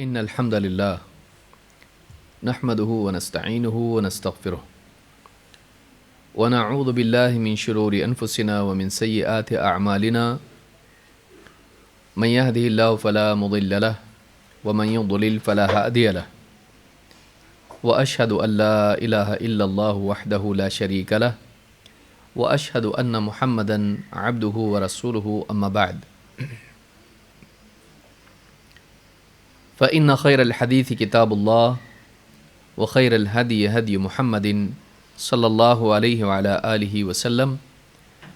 إن الحمد لله نحمده ونستعينه ونستغفره ونعوذ بالله من شرور أنفسنا ومن سيئات أعمالنا من يهده الله فلا مضل له ومن يضلل فلا هادي له وأشهد أن لا إله إلا الله وحده لا شريك له وأشهد أن محمدا عبده ورسوله أما بعد فإن خير الحديث كتاب الله وخير الهدي هدي محمد صلى الله عليه وعلى آله وسلم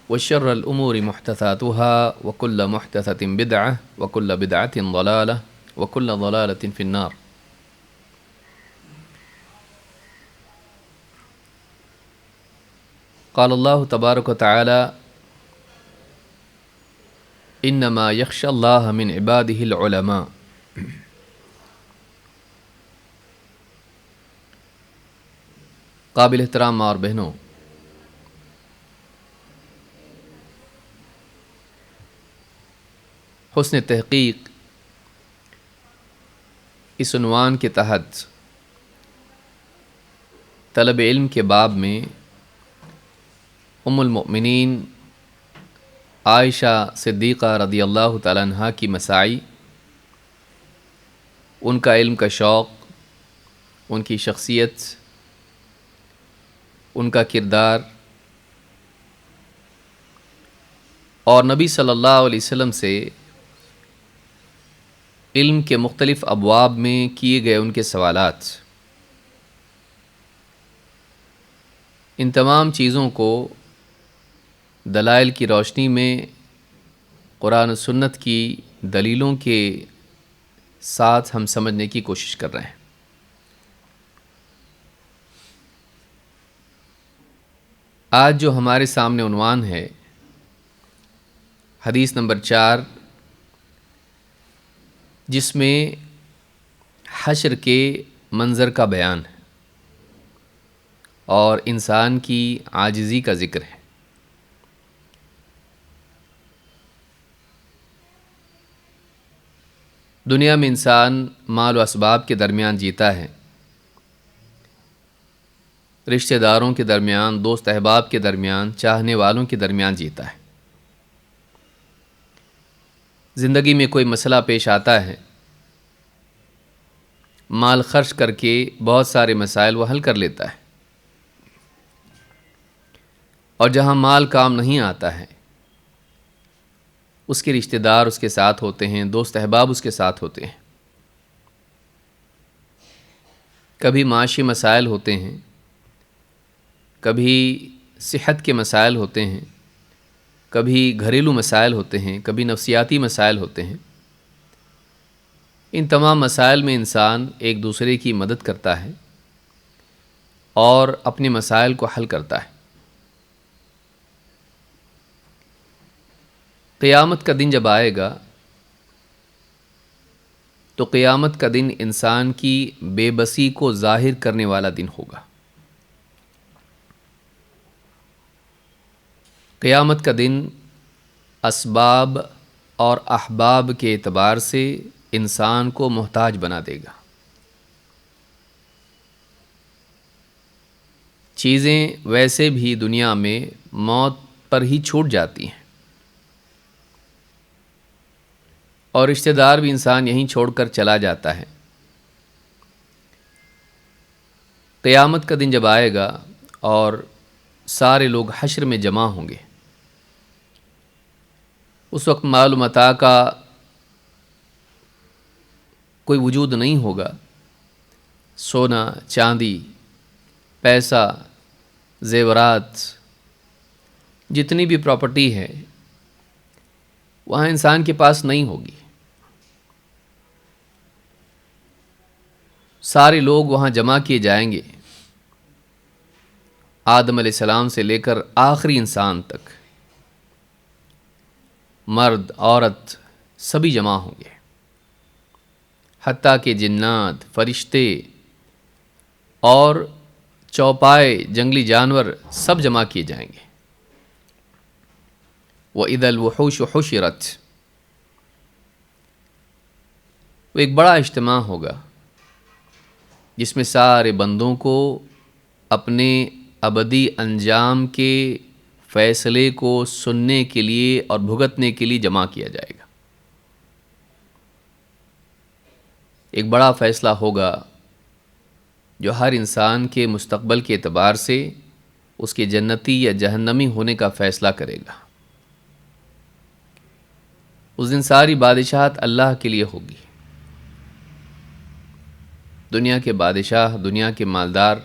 وشر الأمور محدثاتها وكل محدثة بدعة وكل بدعة ضلالة وكل ضلالة في النار. قال الله تبارك وتعالى إنما يخشى الله من عباده العلماء. قابل احترام ماں اور بہنوں، حسن تحقیق اس عنوان کے تحت طلب علم کے باب میں ام المؤمنین عائشہ صدیقہ رضی اللہ تعالیٰ عنہا کی مساعی، ان کا علم کا شوق، ان کی شخصیت، ان کا کردار اور نبی صلی اللہ علیہ وسلم سے علم کے مختلف ابواب میں کیے گئے ان کے سوالات، ان تمام چیزوں کو دلائل کی روشنی میں قرآن و سنت کی دلیلوں کے ساتھ ہم سمجھنے کی کوشش کر رہے ہیں۔ آج جو ہمارے سامنے عنوان ہے، حدیث نمبر 4، جس میں حشر کے منظر کا بیان ہے اور انسان کی عاجزی کا ذکر ہے۔ دنیا میں انسان مال و اسباب کے درمیان جیتا ہے، رشتہ داروں کے درمیان، دوست احباب کے درمیان، چاہنے والوں کے درمیان جیتا ہے۔ زندگی میں کوئی مسئلہ پیش آتا ہے، مال خرچ کر کے بہت سارے مسائل وہ حل کر لیتا ہے، اور جہاں مال کام نہیں آتا ہے، اس کے رشتہ دار اس کے ساتھ ہوتے ہیں، دوست احباب اس کے ساتھ ہوتے ہیں۔ کبھی معاشی مسائل ہوتے ہیں، کبھی صحت کے مسائل ہوتے ہیں، کبھی گھریلو مسائل ہوتے ہیں، کبھی نفسیاتی مسائل ہوتے ہیں۔ ان تمام مسائل میں انسان ایک دوسرے کی مدد کرتا ہے اور اپنے مسائل کو حل کرتا ہے۔ قیامت کا دن جب آئے گا تو قیامت کا دن انسان کی بے بسی کو ظاہر کرنے والا دن ہوگا۔ قیامت کا دن اسباب اور احباب کے اعتبار سے انسان کو محتاج بنا دے گا۔ چیزیں ویسے بھی دنیا میں موت پر ہی چھوٹ جاتی ہیں، اور رشتہ دار بھی انسان یہیں چھوڑ کر چلا جاتا ہے۔ قیامت کا دن جب آئے گا اور سارے لوگ حشر میں جمع ہوں گے، اس وقت مال و متاع کا کوئی وجود نہیں ہوگا۔ سونا، چاندی، پیسہ، زیورات، جتنی بھی پراپرٹی ہے وہاں انسان کے پاس نہیں ہوگی۔ سارے لوگ وہاں جمع کیے جائیں گے، آدم علیہ السلام سے لے کر آخری انسان تک، مرد، عورت، سبھی جمع ہوں گے، حتیٰ کہ جنات، فرشتے اور چوپائے جنگلی جانور سب جمع کیے جائیں گے۔ وَإِذَا الْوُحُوشُ حُشِرَتْ، وہ ایک بڑا اجتماع ہوگا جس میں سارے بندوں کو اپنے ابدی انجام کے فیصلے کو سننے کے لیے اور بھگتنے کے لیے جمع کیا جائے گا۔ ایک بڑا فیصلہ ہوگا جو ہر انسان کے مستقبل کے اعتبار سے اس کے جنتی یا جہنمی ہونے کا فیصلہ کرے گا۔ اس دن ساری بادشاہت اللہ کے لیے ہوگی۔ دنیا کے بادشاہ، دنیا کے مالدار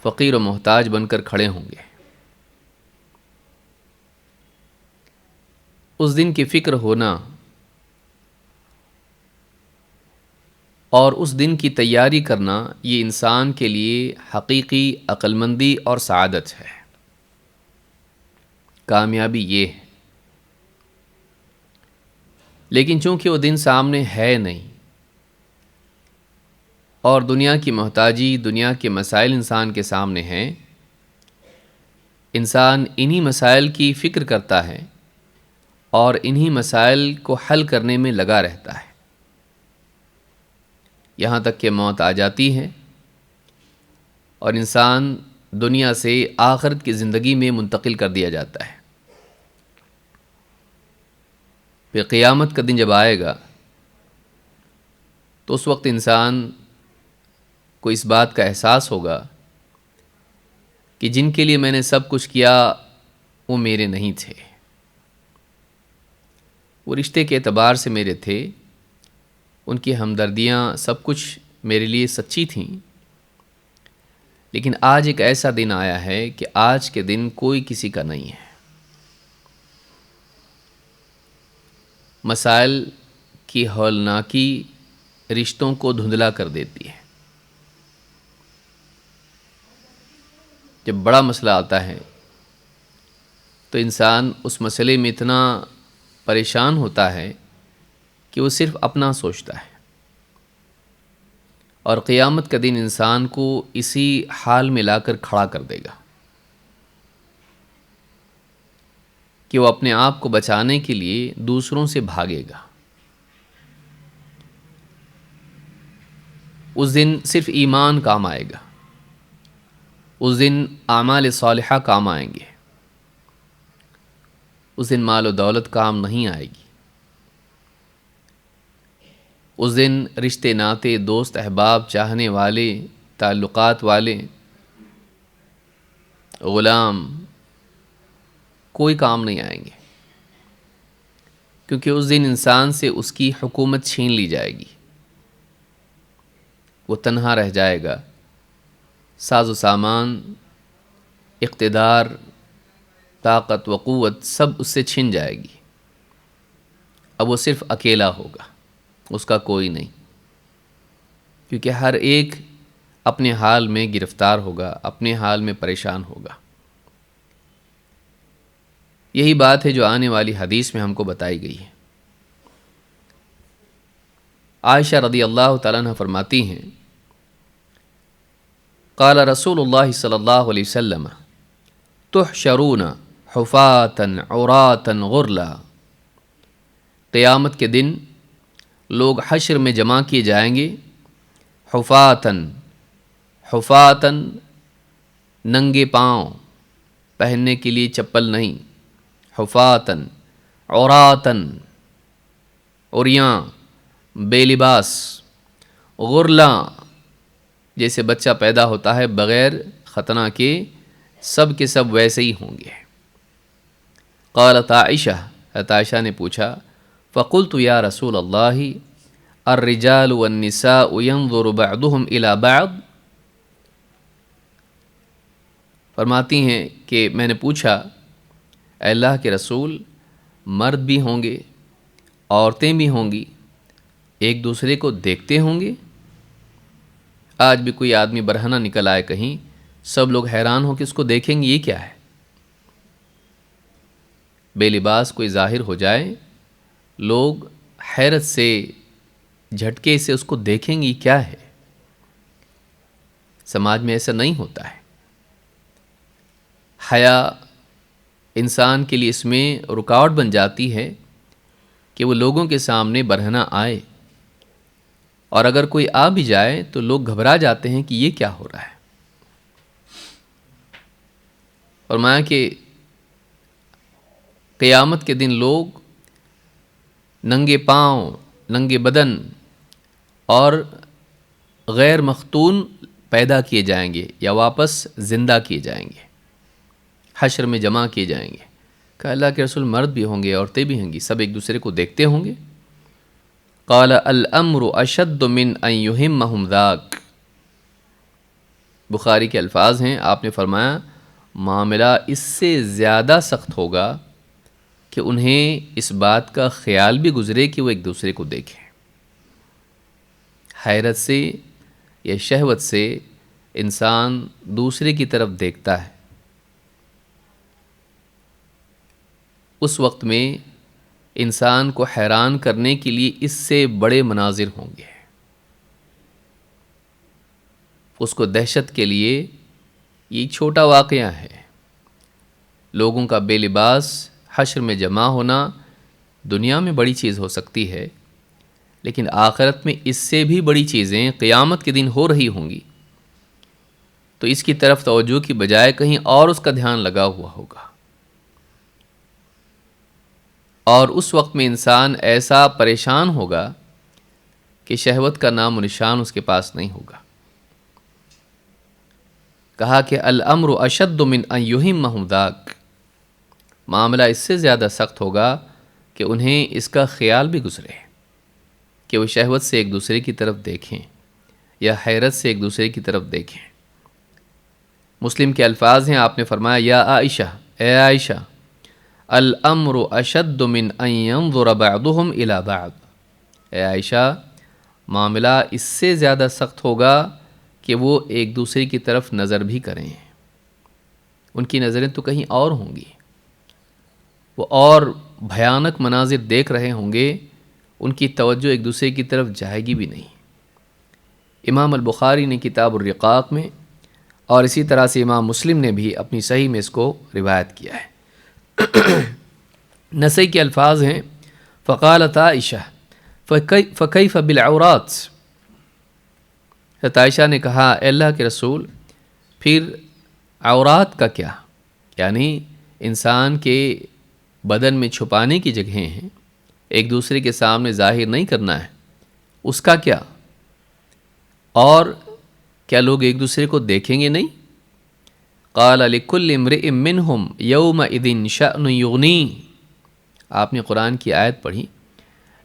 فقیر و محتاج بن کر کھڑے ہوں گے۔ اس دن کی فکر ہونا اور اس دن کی تیاری کرنا یہ انسان کے لیے حقیقی عقل مندی اور سعادت ہے، کامیابی یہ ہے۔ لیکن چونکہ وہ دن سامنے ہے نہیں اور دنیا کی محتاجی، دنیا کے مسائل انسان کے سامنے ہیں، انسان انہی مسائل کی فکر کرتا ہے اور انہی مسائل کو حل کرنے میں لگا رہتا ہے، یہاں تک کہ موت آ جاتی ہے اور انسان دنیا سے آخرت کی زندگی میں منتقل کر دیا جاتا ہے۔ پھر قیامت کا دن جب آئے گا تو اس وقت انسان کو اس بات کا احساس ہوگا کہ جن کے لیے میں نے سب کچھ کیا وہ میرے نہیں تھے، وہ رشتے کے اعتبار سے میرے تھے، ان کی ہمدردیاں سب کچھ میرے لیے سچی تھیں، لیکن آج ایک ایسا دن آیا ہے کہ آج کے دن کوئی کسی کا نہیں ہے۔ مسائل کی ہولناکی رشتوں کو دھندلا کر دیتی ہے۔ جب بڑا مسئلہ آتا ہے تو انسان اس مسئلے میں اتنا پریشان ہوتا ہے کہ وہ صرف اپنا سوچتا ہے، اور قیامت کا دن انسان کو اسی حال میں لا کر کھڑا کر دے گا کہ وہ اپنے آپ کو بچانے کے لیے دوسروں سے بھاگے گا۔ اس دن صرف ایمان کام آئے گا، اس دن اعمال صالحہ کام آئیں گے، اس دن مال و دولت کام نہیں آئے گی، اس دن رشتے ناتے، دوست احباب، چاہنے والے، تعلقات والے، غلام کوئی کام نہیں آئیں گے، کیونکہ اس دن انسان سے اس کی حکومت چھین لی جائے گی، وہ تنہا رہ جائے گا، ساز و سامان، اقتدار، طاقت و قوت سب اس سے چھن جائے گی۔ اب وہ صرف اکیلا ہوگا، اس کا کوئی نہیں، کیونکہ ہر ایک اپنے حال میں گرفتار ہوگا، اپنے حال میں پریشان ہوگا۔ یہی بات ہے جو آنے والی حدیث میں ہم کو بتائی گئی ہے۔ عائشہ رضی اللہ تعالیٰ عنہ فرماتی ہیں، قال رسول اللہ صلی اللہ علیہ وسلم تحشرون حفاة عراة غرلا، قیامت کے دن لوگ حشر میں جمع کیے جائیں گے، حفاة ننگے پاؤں، پہننے کے لیے چپل نہیں، حفاة عراة عریاں، بے لباس، غرلا جیسے بچہ پیدا ہوتا ہے بغیر ختنہ کے سب ویسے ہی ہوں گے۔ قالت عائشہ، عائشہ نے پوچھا، فقلت یا رسول اللہ الرجال والنساء ينظر بعضهم الى بعض، فرماتی ہیں کہ میں نے پوچھا، اے اللہ کے رسول، مرد بھی ہوں گے، عورتیں بھی ہوں گی، ایک دوسرے کو دیکھتے ہوں گے؟ آج بھی کوئی آدمی برہنہ نکل آئے کہیں، سب لوگ حیران ہوں کہ اس کو دیکھیں گے یہ کیا ہے؟ بے لباس کوئی ظاہر ہو جائے، لوگ حیرت سے، جھٹکے سے اس کو دیکھیں گے یہ کیا ہے؟ سماج میں ایسا نہیں ہوتا ہے۔ حیا انسان کے لیے اس میں رکاوٹ بن جاتی ہے کہ وہ لوگوں کے سامنے برہنہ آئے، اور اگر کوئی آ بھی جائے تو لوگ گھبرا جاتے ہیں کہ یہ کیا ہو رہا ہے۔ فرمایا کہ قیامت کے دن لوگ ننگے پاؤں، ننگے بدن اور غیر مختون پیدا کیے جائیں گے یا واپس زندہ کیے جائیں گے، حشر میں جمع کیے جائیں گے۔ کہ اللہ کے رسول مرد بھی ہوں گے، عورتیں بھی ہوں گی، سب ایک دوسرے کو دیکھتے ہوں گے۔ قال الامر اشد من ان یہمہم ذاک، بخاری کے الفاظ ہیں، آپ نے فرمایا معاملہ اس سے زیادہ سخت ہوگا کہ انہیں اس بات کا خیال بھی گزرے کہ وہ ایک دوسرے کو دیکھیں۔ حیرت سے یا شہوت سے انسان دوسرے کی طرف دیکھتا ہے، اس وقت میں انسان کو حیران کرنے کے لیے اس سے بڑے مناظر ہوں گے، اس کو دہشت کے لیے یہ چھوٹا واقعہ ہے۔ لوگوں کا بے لباس حشر میں جمع ہونا دنیا میں بڑی چیز ہو سکتی ہے، لیکن آخرت میں اس سے بھی بڑی چیزیں قیامت کے دن ہو رہی ہوں گی، تو اس کی طرف توجہ کی بجائے کہیں اور اس کا دھیان لگا ہوا ہوگا، اور اس وقت میں انسان ایسا پریشان ہوگا کہ شہوت کا نام و نشان اس کے پاس نہیں ہوگا۔ کہا کہ الامر اشد من ان یہمہم ذاک، معاملہ اس سے زیادہ سخت ہوگا کہ انہیں اس کا خیال بھی گزرے کہ وہ شہوت سے ایک دوسرے کی طرف دیکھیں یا حیرت سے ایک دوسرے کی طرف دیکھیں۔ مسلم کے الفاظ ہیں، آپ نے فرمایا یا عائشہ، اے عائشہ، الامر اشد من ان ينظر بعضهم الى بعض، اے عائشہ معاملہ اس سے زیادہ سخت ہوگا کہ وہ ایک دوسرے کی طرف نظر بھی کریں، ان کی نظریں تو کہیں اور ہوں گی، وہ اور بھیانک مناظر دیکھ رہے ہوں گے، ان کی توجہ ایک دوسرے کی طرف جائے گی بھی نہیں۔ امام البخاری نے کتاب الرقاق میں اور اسی طرح سے امام مسلم نے بھی اپنی صحیح میں اس کو روایت کیا ہے۔ نسائی کے الفاظ ہیں فقالت عائشہ فکیف بالعورات، حضرت عائشہ نے کہا اے اللہ کے رسول پھر عورات کا کیا، یعنی انسان کے بدن میں چھپانے کی جگہیں ہیں، ایک دوسرے کے سامنے ظاہر نہیں کرنا ہے، اس کا کیا؟ اور کیا لوگ ایک دوسرے کو دیکھیں گے نہیں؟ قال لکل امرئ منہم یومئذ شأن یغنیہ، آپ نے قرآن کی آیت پڑھی،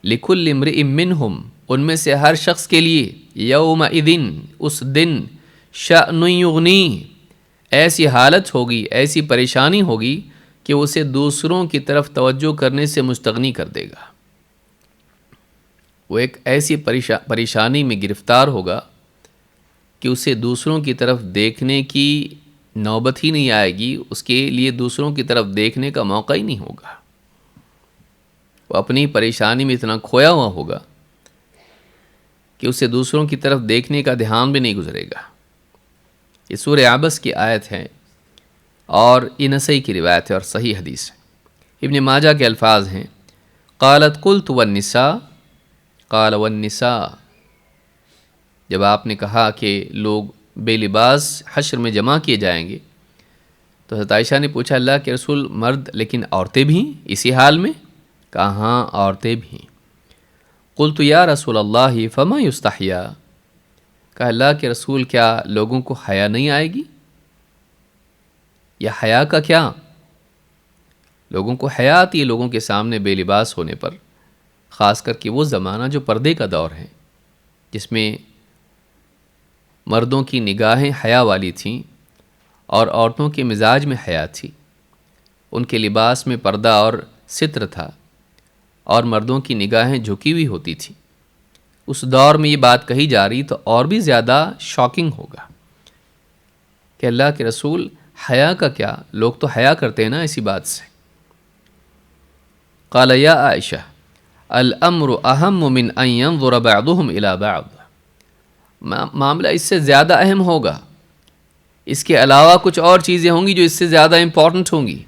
لکل امرئ منہم، ان میں سے ہر شخص کے لیے، یومئذ، اس دن، شأن یغنیہ، ایسی حالت ہوگی، ایسی پریشانی ہوگی کہ اسے دوسروں کی طرف توجہ کرنے سے مستغنی کر دے گا۔ وہ ایک ایسی پریشانی میں گرفتار ہوگا کہ اسے دوسروں کی طرف دیکھنے کی نوبت ہی نہیں آئے گی، اس کے لیے دوسروں کی طرف دیکھنے کا موقع ہی نہیں ہوگا، وہ اپنی پریشانی میں اتنا کھویا ہوا ہوگا کہ اسے دوسروں کی طرف دیکھنے کا دھیان بھی نہیں گزرے گا۔ یہ سورہ عبس کی آیت ہے اور یہ نسائی کی روایت ہے اور صحیح حدیث ہے۔ ابن ماجہ کے الفاظ ہیں قالت قلت والنساء، قال والنساء، جب آپ نے کہا کہ لوگ بے لباس حشر میں جمع کیے جائیں گے تو حضرت عائشہ نے پوچھا اللہ کے رسول مرد لیکن عورتیں بھی اسی حال میں؟ کہا ہاں عورتیں بھی۔ قلت یا رسول اللہ فما یستحیا، کہا اللہ کے رسول کیا لوگوں کو حیا نہیں آئے گی؟ یا حیا کا کیا؟ لوگوں کو حیا آتی ہے لوگوں کے سامنے بے لباس ہونے پر، خاص کر کہ وہ زمانہ جو پردے کا دور ہے، جس میں مردوں کی نگاہیں حیا والی تھیں اور عورتوں کے مزاج میں حیا تھی، ان کے لباس میں پردہ اور ستر تھا اور مردوں کی نگاہیں جھکی ہوئی ہوتی تھیں۔ اس دور میں یہ بات کہی جا رہی تو اور بھی زیادہ شاکنگ ہوگا کہ اللہ کے رسول حیا کا کیا، لوگ تو حیا کرتے ہیں نا اسی بات سے۔ قال یا عائشہ الامر اہم من ان ينظر بعضهم الى بعض، معاملہ اس سے زیادہ اہم ہوگا، اس کے علاوہ کچھ اور چیزیں ہوں گی جو اس سے زیادہ امپورٹنٹ ہوں گی،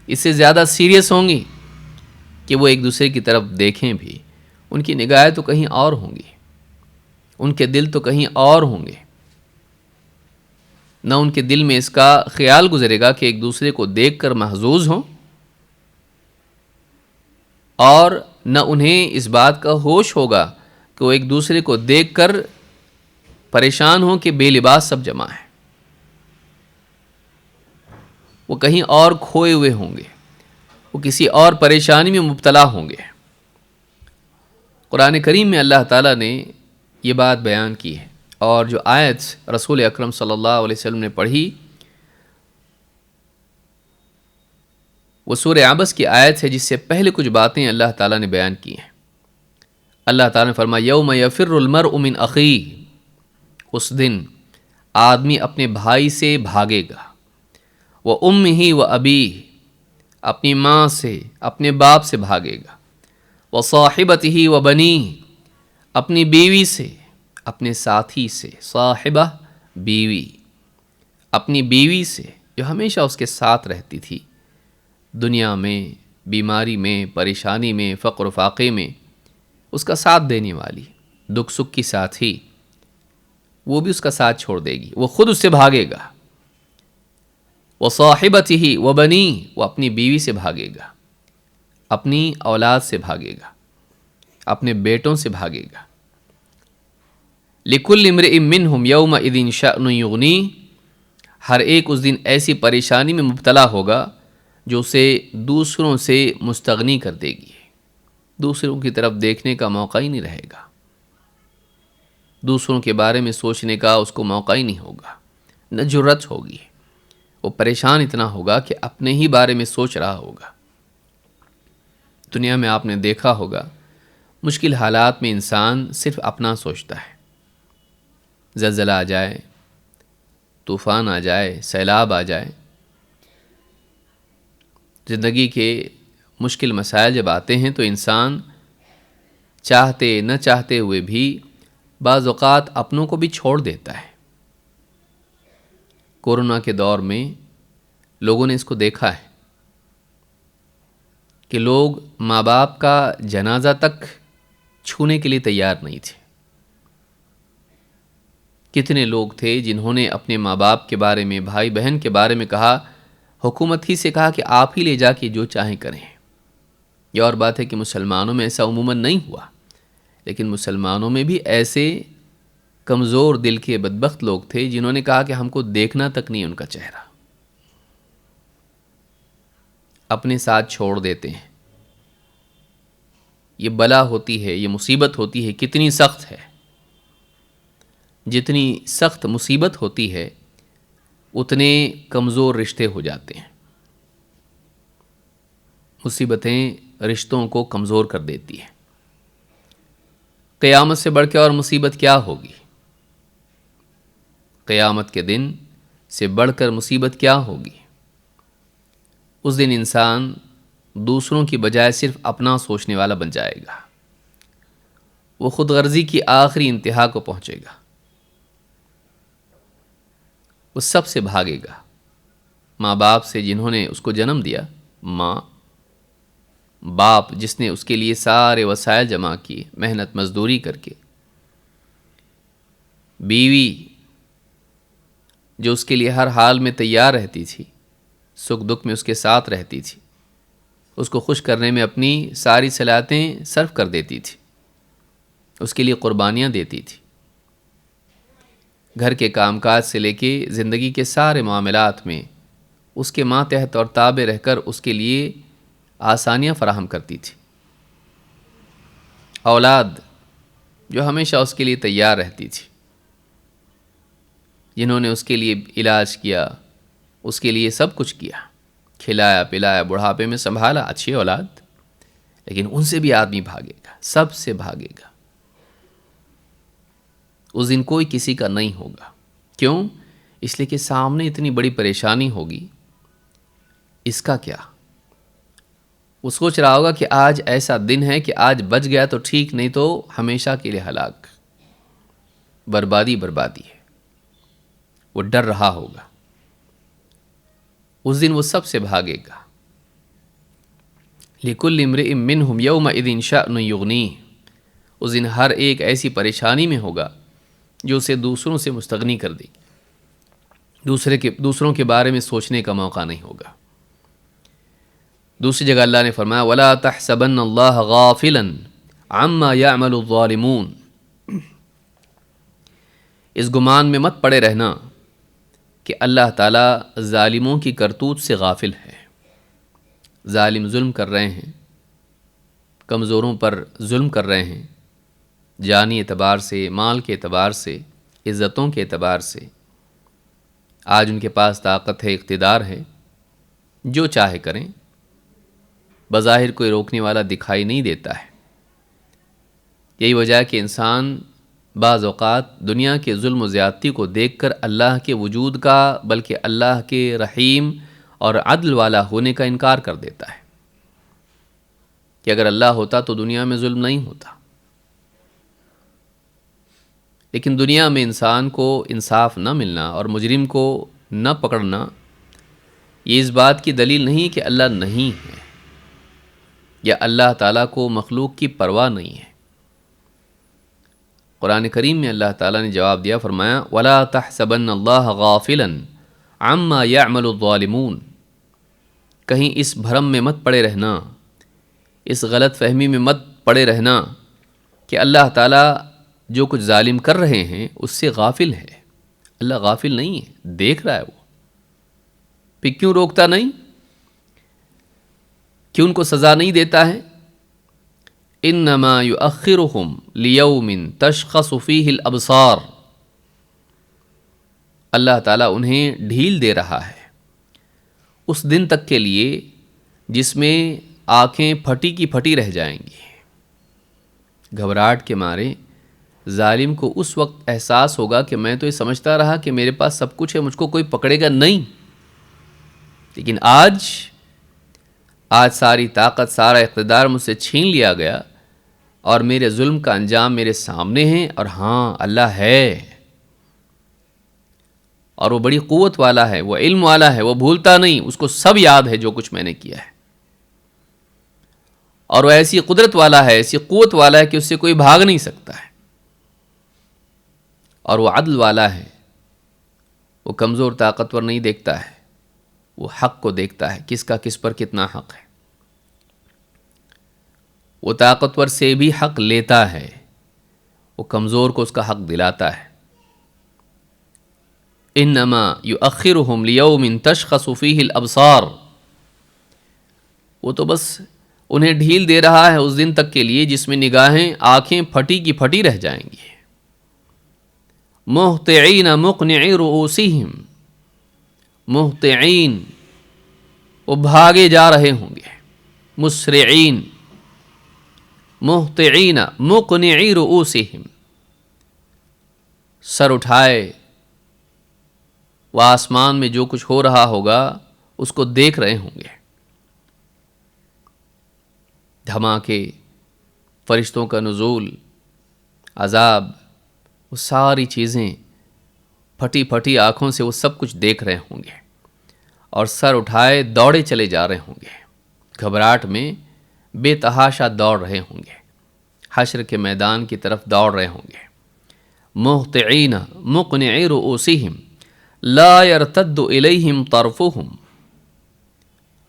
اس سے زیادہ سیریس ہوں گی کہ وہ ایک دوسرے کی طرف دیکھیں بھی، ان کی نگاہیں تو کہیں اور ہوں گی، ان کے دل تو کہیں اور ہوں گے، نہ ان کے دل میں اس کا خیال گزرے گا کہ ایک دوسرے کو دیکھ کر محظوظ ہوں، اور نہ انہیں اس بات کا ہوش ہوگا کہ وہ ایک دوسرے کو دیکھ کر پریشان ہوں کہ بے لباس سب جمع ہے۔ وہ کہیں اور کھوئے ہوئے ہوں گے، وہ کسی اور پریشانی میں مبتلا ہوں گے۔ قرآن کریم میں اللہ تعالیٰ نے یہ بات بیان کی ہے، اور جو آیت رسول اکرم صلی اللہ علیہ وسلم نے پڑھی وہ سورہ عبس کی آیت ہے، جس سے پہلے کچھ باتیں اللہ تعالیٰ نے بیان کی ہیں۔ اللہ تعالیٰ نے فرمایا یوم یفر المرء من اخیہ، اس دن آدمی اپنے بھائی سے بھاگے گا، وہ امہ و ابیہ، اپنی ماں سے اپنے باپ سے بھاگے گا، وہ صاحبتہ و بنیہ، اپنی بیوی سے اپنے ساتھی سے، صاحبہ بیوی، اپنی بیوی سے جو ہمیشہ اس کے ساتھ رہتی تھی، دنیا میں، بیماری میں، پریشانی میں، فقر و فاقے میں اس کا ساتھ دینے والی، دکھ سکھ کی ساتھی، وہ بھی اس کا ساتھ چھوڑ دے گی، وہ خود اس سے بھاگے گا۔ وصاحبتہ وبنیہ، وہ اپنی بیوی سے بھاگے گا، اپنی اولاد سے بھاگے گا، اپنے بیٹوں سے بھاگے گا۔ لکل امرئ منہم یومئذ شأن یغنیہ، ہر ایک اس دن ایسی پریشانی میں مبتلا ہوگا جو اسے دوسروں سے مستغنی کر دے گی، دوسروں کی طرف دیکھنے کا موقع ہی نہیں رہے گا، دوسروں کے بارے میں سوچنے کا اس کو موقع ہی نہیں ہوگا، نہ جرت ہوگی، وہ پریشان اتنا ہوگا کہ اپنے ہی بارے میں سوچ رہا ہوگا۔ دنیا میں آپ نے دیکھا ہوگا مشکل حالات میں انسان صرف اپنا سوچتا ہے، زلزلہ آ جائے، طوفان آ جائے، سیلاب آ جائے، زندگی کے مشکل مسائل جب آتے ہیں تو انسان چاہتے نہ چاہتے ہوئے بھی بعض اوقات اپنوں کو بھی چھوڑ دیتا ہے۔ کورونا کے دور میں لوگوں نے اس کو دیکھا ہے کہ لوگ ماں باپ کا جنازہ تک چھونے کے لیے تیار نہیں تھے۔ کتنے لوگ تھے جنہوں نے اپنے ماں باپ کے بارے میں، بھائی بہن کے بارے میں کہا، حکومت ہی سے کہا کہ آپ ہی لے جا کے جو چاہیں کریں۔ یہ اور بات ہے کہ مسلمانوں میں ایسا عموماً نہیں ہوا، لیکن مسلمانوں میں بھی ایسے کمزور دل کے بدبخت لوگ تھے جنہوں نے کہا کہ ہم کو دیکھنا تک نہیں ان کا چہرہ، اپنے ساتھ چھوڑ دیتے ہیں۔ یہ بلا ہوتی ہے، یہ مصیبت ہوتی ہے، کتنی سخت ہے۔ جتنی سخت مصیبت ہوتی ہے اتنے کمزور رشتے ہو جاتے ہیں۔ مصیبتیں رشتوں کو کمزور کر دیتی ہیں۔ قیامت سے بڑھ کے اور مصیبت کیا ہوگی؟ قیامت کے دن سے بڑھ کر مصیبت کیا ہوگی؟ اس دن انسان دوسروں کی بجائے صرف اپنا سوچنے والا بن جائے گا، وہ خود غرضی کی آخری انتہا کو پہنچے گا، وہ سب سے بھاگے گا۔ ماں باپ سے جنہوں نے اس کو جنم دیا، ماں باپ جس نے اس کے لیے سارے وسائل جمع کیے محنت مزدوری کر کے، بیوی جو اس کے لیے ہر حال میں تیار رہتی تھی، سکھ دکھ میں اس کے ساتھ رہتی تھی، اس کو خوش کرنے میں اپنی ساری صلاحیتیں صرف کر دیتی تھی، اس کے لیے قربانیاں دیتی تھی، گھر کے کام کاج سے لے کے زندگی کے سارے معاملات میں اس کے ماتحت اور تابع رہ کر اس کے لیے آسانیاں فراہم کرتی تھی۔ اولاد جو ہمیشہ اس کے لیے تیار رہتی تھی، جنہوں نے اس کے لیے علاج کیا، اس کے لیے سب کچھ کیا، کھلایا پلایا، بڑھاپے میں سنبھالا، اچھی اولاد، لیکن ان سے بھی آدمی بھاگے گا، سب سے بھاگے گا۔ اس دن کوئی کسی کا نہیں ہوگا۔ کیوں؟ اس لیے کہ سامنے اتنی بڑی پریشانی ہوگی، اس کا کیا؟ وہ سوچ رہا ہوگا کہ آج ایسا دن ہے کہ آج بچ گیا تو ٹھیک، نہیں تو ہمیشہ کے لیے ہلاک، بربادی بربادی ہے۔ وہ ڈر رہا ہوگا، اس دن وہ سب سے بھاگے گا۔ لِكُلِّ امْرِئٍ مِّنْهُمْ يَوْمَئِذٍ شَأْنٌ يُغْنِيهِ، اس دن ہر ایک ایسی پریشانی میں ہوگا جو اسے دوسروں سے مستغنی کر دے گی، دوسروں کے بارے میں سوچنے کا موقع نہیں ہوگا۔ دوسری جگہ اللہ نے فرمایا وَلَا تَحْسَبَنَّ اللَّهَ غَافِلًا عَمَّا يَعْمَلُ الظَّالِمُونَ، اس گمان میں مت پڑے رہنا کہ اللہ تعالیٰ ظالموں کی کرتوت سے غافل ہے۔ ظالم ظلم کر رہے ہیں، کمزوروں پر ظلم کر رہے ہیں، جانی اعتبار سے، مال کے اعتبار سے، عزتوں کے اعتبار سے۔ آج ان کے پاس طاقت ہے، اقتدار ہے، جو چاہے کریں، بظاہر کوئی روکنے والا دکھائی نہیں دیتا ہے۔ یہی وجہ ہے کہ انسان بعض اوقات دنیا کے ظلم و زیادتی کو دیکھ کر اللہ کے وجود کا بلکہ اللہ کے رحیم اور عدل والا ہونے کا انکار کر دیتا ہے کہ اگر اللہ ہوتا تو دنیا میں ظلم نہیں ہوتا۔ لیکن دنیا میں انسان کو انصاف نہ ملنا اور مجرم کو نہ پکڑنا یہ اس بات کی دلیل نہیں کہ اللہ نہیں ہے یا اللہ تعالیٰ کو مخلوق کی پرواہ نہیں ہے۔ قرآن کریم میں اللہ تعالیٰ نے جواب دیا، فرمایا وَلَا تَحْسَبَنَّ اللَّهَ غَافِلًا عَمَّا يَعْمَلُ الظَّالِمُونَ، کہیں اس بھرم میں مت پڑے رہنا، اس غلط فہمی میں مت پڑے رہنا کہ اللہ تعالیٰ جو کچھ ظالم کر رہے ہیں اس سے غافل ہے۔ اللہ غافل نہیں ہے، دیکھ رہا ہے وہ۔ پھر کیوں روکتا نہیں؟ کیوں ان کو سزا نہیں دیتا ہے؟ انما یؤخرہم لیوم تشخص فیہ الابصار، اللہ تعالیٰ انہیں ڈھیل دے رہا ہے اس دن تک کے لیے جس میں آنکھیں پھٹی کی پھٹی رہ جائیں گی۔ گھبراہٹ کے مارے ظالم کو اس وقت احساس ہوگا کہ میں تو یہ سمجھتا رہا کہ میرے پاس سب کچھ ہے، مجھ کو کوئی پکڑے گا نہیں، لیکن آج ساری طاقت، سارا اقتدار مجھ سے چھین لیا گیا اور میرے ظلم کا انجام میرے سامنے ہے، اور ہاں اللہ ہے اور وہ بڑی قوت والا ہے، وہ علم والا ہے، وہ بھولتا نہیں، اس کو سب یاد ہے جو کچھ میں نے کیا ہے، اور وہ ایسی قدرت والا ہے، ایسی قوت والا ہے کہ اس سے کوئی بھاگ نہیں سکتا ہے، اور وہ عدل والا ہے، وہ کمزور طاقتور نہیں دیکھتا ہے، وہ حق کو دیکھتا ہے، کس کا کس پر کتنا حق ہے۔ وہ طاقتور سے بھی حق لیتا ہے، وہ کمزور کو اس کا حق دلاتا ہے۔ انما یؤخرہم لیوم تشخص فیہ الابصار، وہ تو بس انہیں ڈھیل دے رہا ہے اس دن تک کے لیے جس میں نگاہیں، آنکھیں پھٹی کی پھٹی رہ جائیں گی۔ مہطعین مقنعی رؤوسہم، مہطعین وہ بھاگے جا رہے ہوں گے، مسرعین، مہطعین مقنعی رؤوسہم، سر اٹھائے، وہ آسمان میں جو کچھ ہو رہا ہوگا اس کو دیکھ رہے ہوں گے، دھماکے، فرشتوں کا نزول، عذاب، وہ ساری چیزیں پھٹی پھٹی آنکھوں سے وہ سب کچھ دیکھ رہے ہوں گے، اور سر اٹھائے دوڑے چلے جا رہے ہوں گے، گھبراہٹ میں بے تحاشا دوڑ رہے ہوں گے، حشر کے میدان کی طرف دوڑ رہے ہوں گے۔ مہطعین مقنعی رؤوسہم لا یرتد الیہم طرفہم،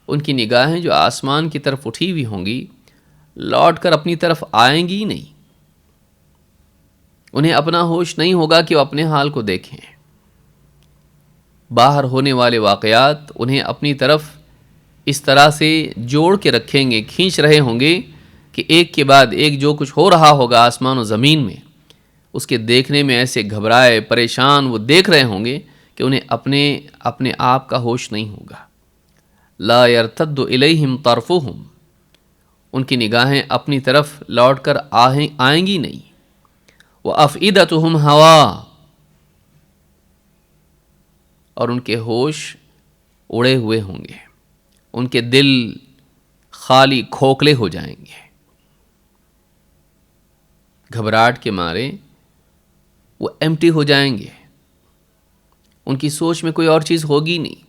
ان کی نگاہیں جو آسمان کی طرف اٹھی ہوئی ہوں گی لوٹ کر اپنی طرف آئیں گی نہیں، انہیں اپنا ہوش نہیں ہوگا کہ وہ اپنے حال کو دیکھیں۔ باہر ہونے والے واقعات انہیں اپنی طرف اس طرح سے جوڑ کے رکھیں گے، کھینچ رہے ہوں گے کہ ایک کے بعد ایک جو کچھ ہو رہا ہوگا آسمان و زمین میں، اس کے دیکھنے میں ایسے گھبرائے پریشان وہ دیکھ رہے ہوں گے کہ انہیں اپنے آپ کا ہوش نہیں ہوگا۔ لا یرتد الیہم طرفہم، ان کی نگاہیں اپنی طرف لوٹ کر آئیں گی نہیں۔ وَأَفْئِدَتُهُمْ ہَوَا، اور ان کے ہوش اڑے ہوئے ہوں گے، ان کے دل خالی کھوکھلے ہو جائیں گے، گھبراہٹ کے مارے وہ ایمٹی ہو جائیں گے، ان کی سوچ میں کوئی اور چیز ہوگی نہیں،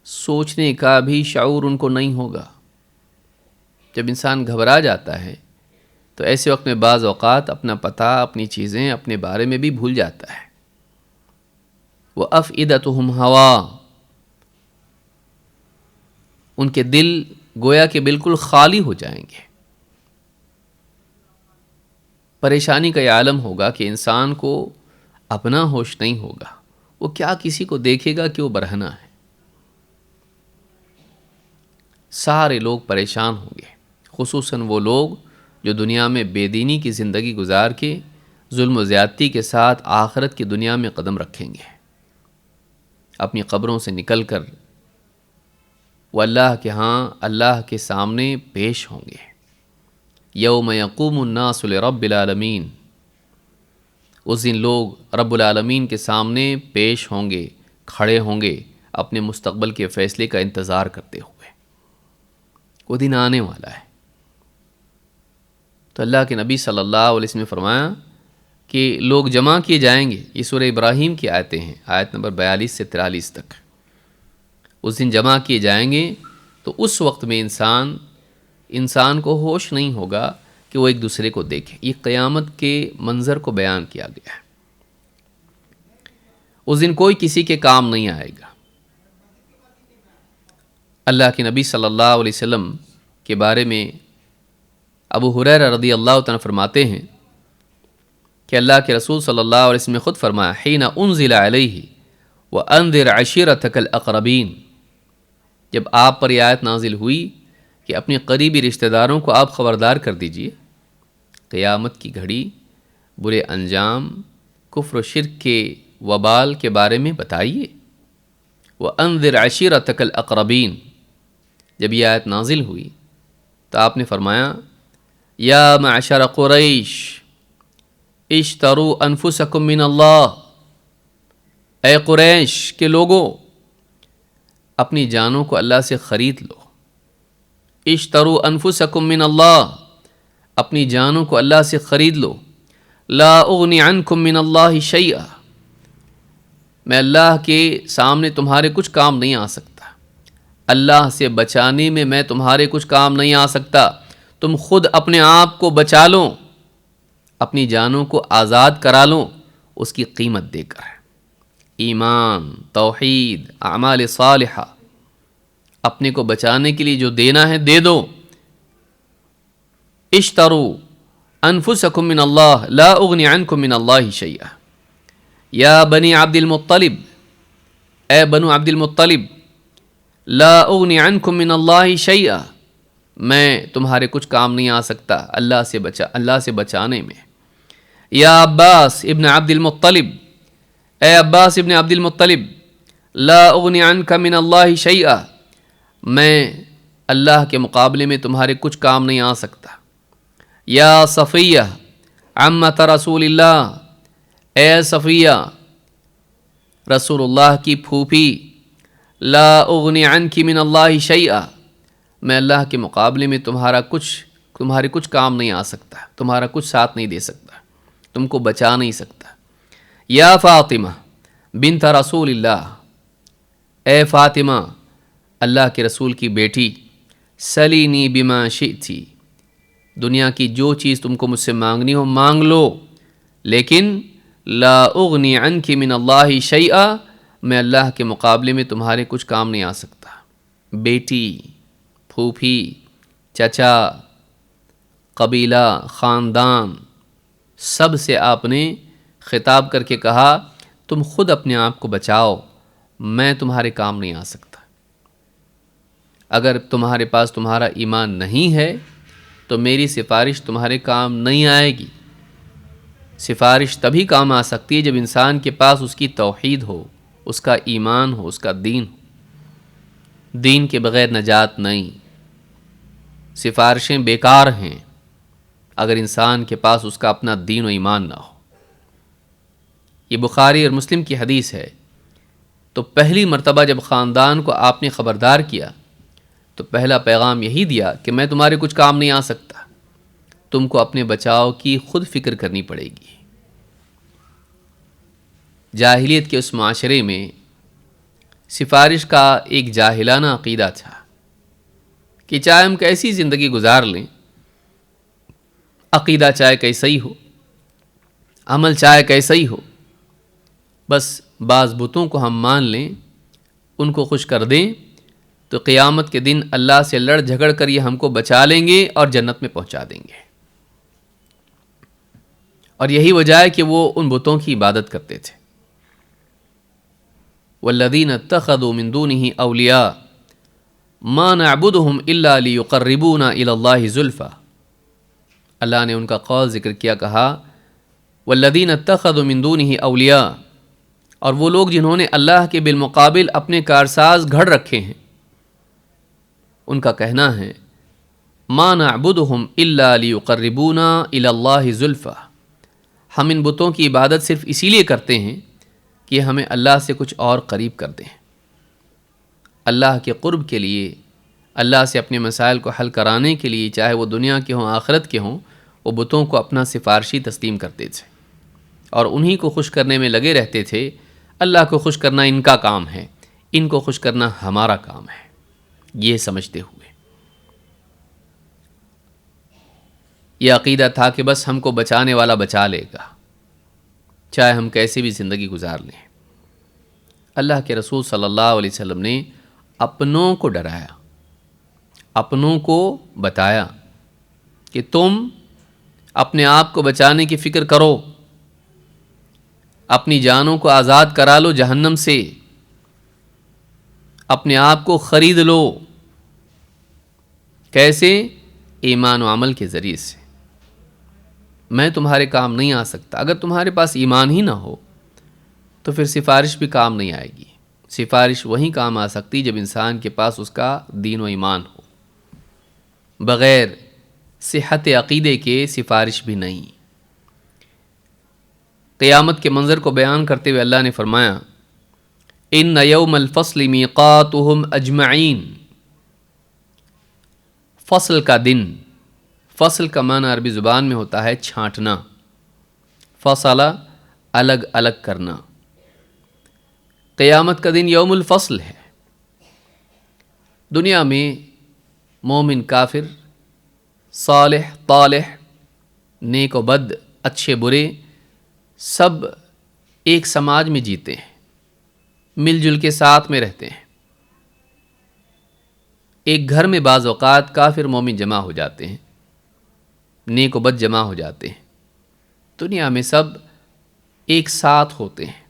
سوچنے کا بھی شعور ان کو نہیں ہوگا۔ جب انسان گھبرا جاتا ہے تو ایسے وقت میں بعض اوقات اپنا پتہ، اپنی چیزیں، اپنے بارے میں بھی بھول جاتا ہے۔ وَأَفْئِدَتُهُمْ ہَوَا، ان کے دل گویا کہ بالکل خالی ہو جائیں گے۔ پریشانی کا یہ عالم ہوگا کہ انسان کو اپنا ہوش نہیں ہوگا، وہ کیا کسی کو دیکھے گا کہ وہ برہنہ ہے۔ سارے لوگ پریشان ہوں گے، خصوصاً وہ لوگ جو دنیا میں بے دینی کی زندگی گزار کے ظلم و زیادتی کے ساتھ آخرت کی دنیا میں قدم رکھیں گے۔ اپنی قبروں سے نکل کر وہ اللہ کے ہاں، اللہ کے سامنے پیش ہوں گے۔ یوم یقوم الناس لرب العالمین، اس دن لوگ رب العالمین کے سامنے پیش ہوں گے، کھڑے ہوں گے اپنے مستقبل کے فیصلے کا انتظار کرتے ہوئے۔ وہ دن آنے والا ہے۔ تو اللہ کے نبی صلی اللہ علیہ وسلم نے فرمایا کہ لوگ جمع کیے جائیں گے۔ یہ سورہ ابراہیم کی آیتیں ہیں، آیت نمبر 42 سے 43 تک۔ اس دن جمع کیے جائیں گے تو اس وقت میں انسان کو ہوش نہیں ہوگا کہ وہ ایک دوسرے کو دیکھے۔ یہ قیامت کے منظر کو بیان کیا گیا ہے۔ اس دن کوئی کسی کے کام نہیں آئے گا۔ اللہ کے نبی صلی اللہ علیہ وسلم کے بارے میں ابو ہریرہ رضی اللہ تعالیٰ فرماتے ہیں کہ اللہ کے رسول صلی اللہ علیہ وسلم نے خود فرمایا، حین انزل علیہ وانذر عشیرتک الاقربین، جب آپ پر یہ آیت نازل ہوئی کہ اپنے قریبی رشتہ داروں کو آپ خبردار کر دیجئے، قیامت کی گھڑی، برے انجام، کفر و شرک کے وبال کے بارے میں بتائیے۔ وانذر عشیرتک الاقربین، جب یہ آیت نازل ہوئی تو آپ نے فرمایا، یا معشر قریش اشتروا انفسکم من اللہ، اے قریش کے لوگوں، اپنی جانوں کو اللہ سے خرید لو۔ اشتروا انفسکم من اللہ، اپنی جانوں کو اللہ سے خرید لو۔ لا اغنی عنکم من اللہ شیئا، میں اللہ کے سامنے تمہارے کچھ کام نہیں آ سکتا۔ اللہ سے بچانے میں تمہارے کچھ کام نہیں آ سکتا۔ تم خود اپنے آپ کو بچا لو، اپنی جانوں کو آزاد کرا لو اس کی قیمت دے کر۔ ایمان، توحید، اعمال صالحہ، اپنے کو بچانے کے لیے جو دینا ہے دے دو۔ اشتروا انفسکم من اللہ لا اغنی عنکم من اللہ شیئا۔ یا بنی عبد المطلب، اے بنو عبد المطلب، لا اغنی عنکم من اللہ شیئا، میں تمہارے کچھ کام نہیں آ سکتا اللہ سے بچانے میں۔ یا عباس ابن عبد المطلب، اے عباس ابن عبد المطلب، لا اغنی عنک من اللہ شیئا، میں اللہ کے مقابلے میں تمہارے کچھ کام نہیں آ سکتا۔ یا صفیہ عمۃ رسول اللہ، اے صفیہ رسول اللہ کی پھوپھی، لا اغنی عنک من اللہ شیئا، میں اللہ کے مقابلے میں تمہارے کچھ کام نہیں آ سکتا، تمہارا کچھ ساتھ نہیں دے سکتا، تم کو بچا نہیں سکتا۔ یا فاطمہ بنت رسول اللہ، اے فاطمہ اللہ کے رسول کی بیٹی، سلینی بما شئتی، دنیا کی جو چیز تم کو مجھ سے مانگنی ہو مانگ لو، لیکن لا اغنی عنک من اللہ شیئا، میں اللہ کے مقابلے میں تمہارے کچھ کام نہیں آ سکتا۔ بیٹی، پھوپھی، چچا، قبیلہ، خاندان، سب سے آپ نے خطاب کر کے کہا، تم خود اپنے آپ کو بچاؤ، میں تمہارے کام نہیں آ سکتا۔ اگر تمہارے پاس تمہارا ایمان نہیں ہے تو میری سفارش تمہارے کام نہیں آئے گی۔ سفارش تبھی کام آ سکتی ہے جب انسان کے پاس اس کی توحید ہو، اس کا ایمان ہو، اس کا دین ہو۔ دین کے بغیر نجات نہیں۔ سفارشیں بیکار ہیں اگر انسان کے پاس اس کا اپنا دین و ایمان نہ ہو۔ یہ بخاری اور مسلم کی حدیث ہے۔ تو پہلی مرتبہ جب خاندان کو آپ نے خبردار کیا تو پہلا پیغام یہی دیا کہ میں تمہارے کچھ کام نہیں آ سکتا، تم کو اپنے بچاؤ کی خود فکر کرنی پڑے گی۔ جاہلیت کے اس معاشرے میں سفارش کا ایک جاہلانہ عقیدہ تھا کہ چاہے ہم کیسی زندگی گزار لیں، عقیدہ چاہے کیسا ہی ہو، عمل چاہے کیسا ہی ہو، بس بعض بتوں کو ہم مان لیں، ان کو خوش کر دیں، تو قیامت کے دن اللہ سے لڑ جھگڑ کر یہ ہم کو بچا لیں گے اور جنت میں پہنچا دیں گے۔ اور یہی وجہ ہے کہ وہ ان بتوں کی عبادت کرتے تھے۔ والذین اتخذوا من دونه اولیاء ما نعبدهم الا لیقربونا الی اللہ زلفی، اللہ نے ان کا قول ذکر کیا، کہا والذین اتخذوا من دونه اولیاء، اور وہ لوگ جنہوں نے اللہ کے بالمقابل اپنے کارساز گھڑ رکھے ہیں، ان کا کہنا ہے ما نعبدهم الا لیقربونا الی اللہ زلفی، ہم ان بتوں کی عبادت صرف اسی لیے کرتے ہیں کہ ہمیں اللہ سے کچھ اور قریب کر دیں۔ اللہ کے قرب کے لیے، اللہ سے اپنے مسائل کو حل کرانے کے لیے، چاہے وہ دنیا کے ہوں آخرت کے ہوں، وہ بتوں کو اپنا سفارشی تسلیم کرتے تھے اور انہی کو خوش کرنے میں لگے رہتے تھے۔ اللہ کو خوش کرنا ان کا کام ہے، ان کو خوش کرنا ہمارا کام ہے، یہ سمجھتے ہوئے یہ عقیدہ تھا کہ بس ہم کو بچانے والا بچا لے گا، چاہے ہم کیسی بھی زندگی گزار لیں۔ اللہ کے رسول صلی اللہ علیہ وسلم نے اپنوں کو ڈرایا، اپنوں کو بتایا کہ تم اپنے آپ کو بچانے کی فکر کرو، اپنی جانوں کو آزاد کرا لو جہنم سے، اپنے آپ کو خرید لو۔ کیسے؟ ایمان و عمل کے ذریعے سے۔ میں تمہارے کام نہیں آ سکتا، اگر تمہارے پاس ایمان ہی نہ ہو تو پھر سفارش بھی کام نہیں آئے گی۔ سفارش وہیں کام آ سکتی جب انسان کے پاس اس کا دین و ایمان ہو، بغیر صحت عقیدے کے سفارش بھی نہیں۔ قیامت کے منظر کو بیان کرتے ہوئے اللہ نے فرمایا ان یوم الفصل میقاتہم اجمعین، فصل کا دن، فصل کا معنی عربی زبان میں ہوتا ہے چھانٹنا، فصلہ الگ الگ کرنا۔ قیامت کا دن یوم الفصل ہے۔ دنیا میں مومن کافر، صالح طالح، نیک و بد، اچھے برے، سب ایک سماج میں جیتے ہیں، مل جل کے ساتھ میں رہتے ہیں۔ ایک گھر میں بعض اوقات کافر مومن جمع ہو جاتے ہیں، نیک و بد جمع ہو جاتے ہیں۔ دنیا میں سب ایک ساتھ ہوتے ہیں،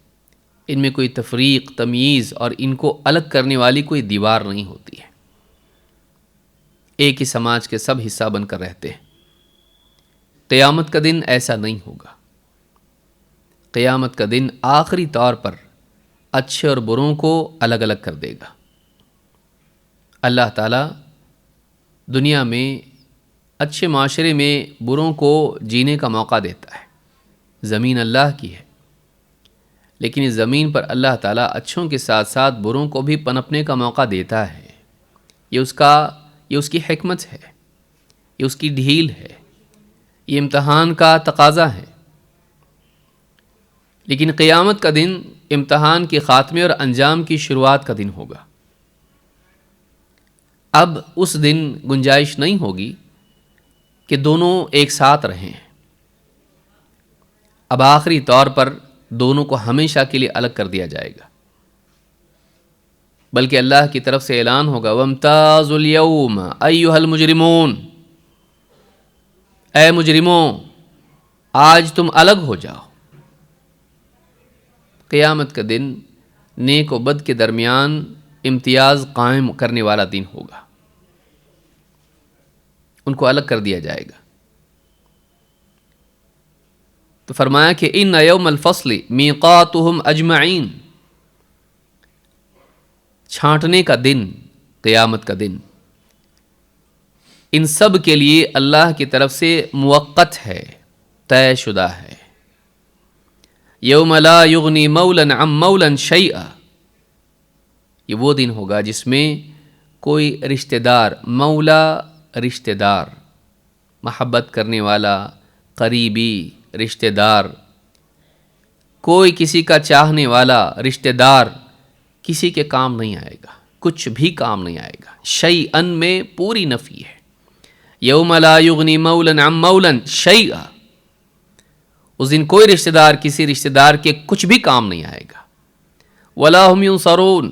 ان میں کوئی تفریق، تمییز اور ان کو الگ کرنے والی کوئی دیوار نہیں ہوتی ہے، ایک ہی سماج کے سب حصہ بن کر رہتے ہیں۔ قیامت کا دن ایسا نہیں ہوگا۔ قیامت کا دن آخری طور پر اچھے اور بروں کو الگ الگ کر دے گا۔ اللہ تعالیٰ دنیا میں اچھے معاشرے میں بروں کو جینے کا موقع دیتا ہے، زمین اللہ کی ہے، لیکن اس زمین پر اللہ تعالیٰ اچھوں کے ساتھ ساتھ بروں کو بھی پنپنے کا موقع دیتا ہے۔ یہ اس کی حکمت ہے، یہ اس کی ڈھیل ہے، یہ امتحان کا تقاضا ہے۔ لیکن قیامت کا دن امتحان کے خاتمے اور انجام کی شروعات کا دن ہوگا۔ اب اس دن گنجائش نہیں ہوگی کہ دونوں ایک ساتھ رہیں۔ اب آخری طور پر دونوں کو ہمیشہ کے لیے الگ کر دیا جائے گا، بلکہ اللہ کی طرف سے اعلان ہوگا وَامْتَازُوا الْيَوْمَ أَيُّهَا الْمُجْرِمُونَ، اے مجرموں آج تم الگ ہو جاؤ۔ قیامت کا دن نیک و بد کے درمیان امتیاز قائم کرنے والا دن ہوگا، ان کو الگ کر دیا جائے گا۔ تو فرمایا کہ ان یوم الفصل میقاتہم اجمعین، چھانٹنے کا دن، قیامت کا دن ان سب کے لیے اللہ کی طرف سے موقت ہے، طے شدہ ہے۔ یوم لا یغنی مولا عن مولا شیئا، یہ وہ دن ہوگا جس میں کوئی رشتہ دار، مولا رشتہ دار، محبت کرنے والا، قریبی رشتہ دار، کوئی کسی کا چاہنے والا رشتہ دار کسی کے کام نہیں آئے گا، کچھ بھی کام نہیں آئے گا۔ شیئن میں پوری نفی ہے۔ یوم لا یغنی مولا عن مولا شیئا، اس دن کوئی رشتہ دار کسی رشتہ دار کے کچھ بھی کام نہیں آئے گا۔ ولا هم ینصرون،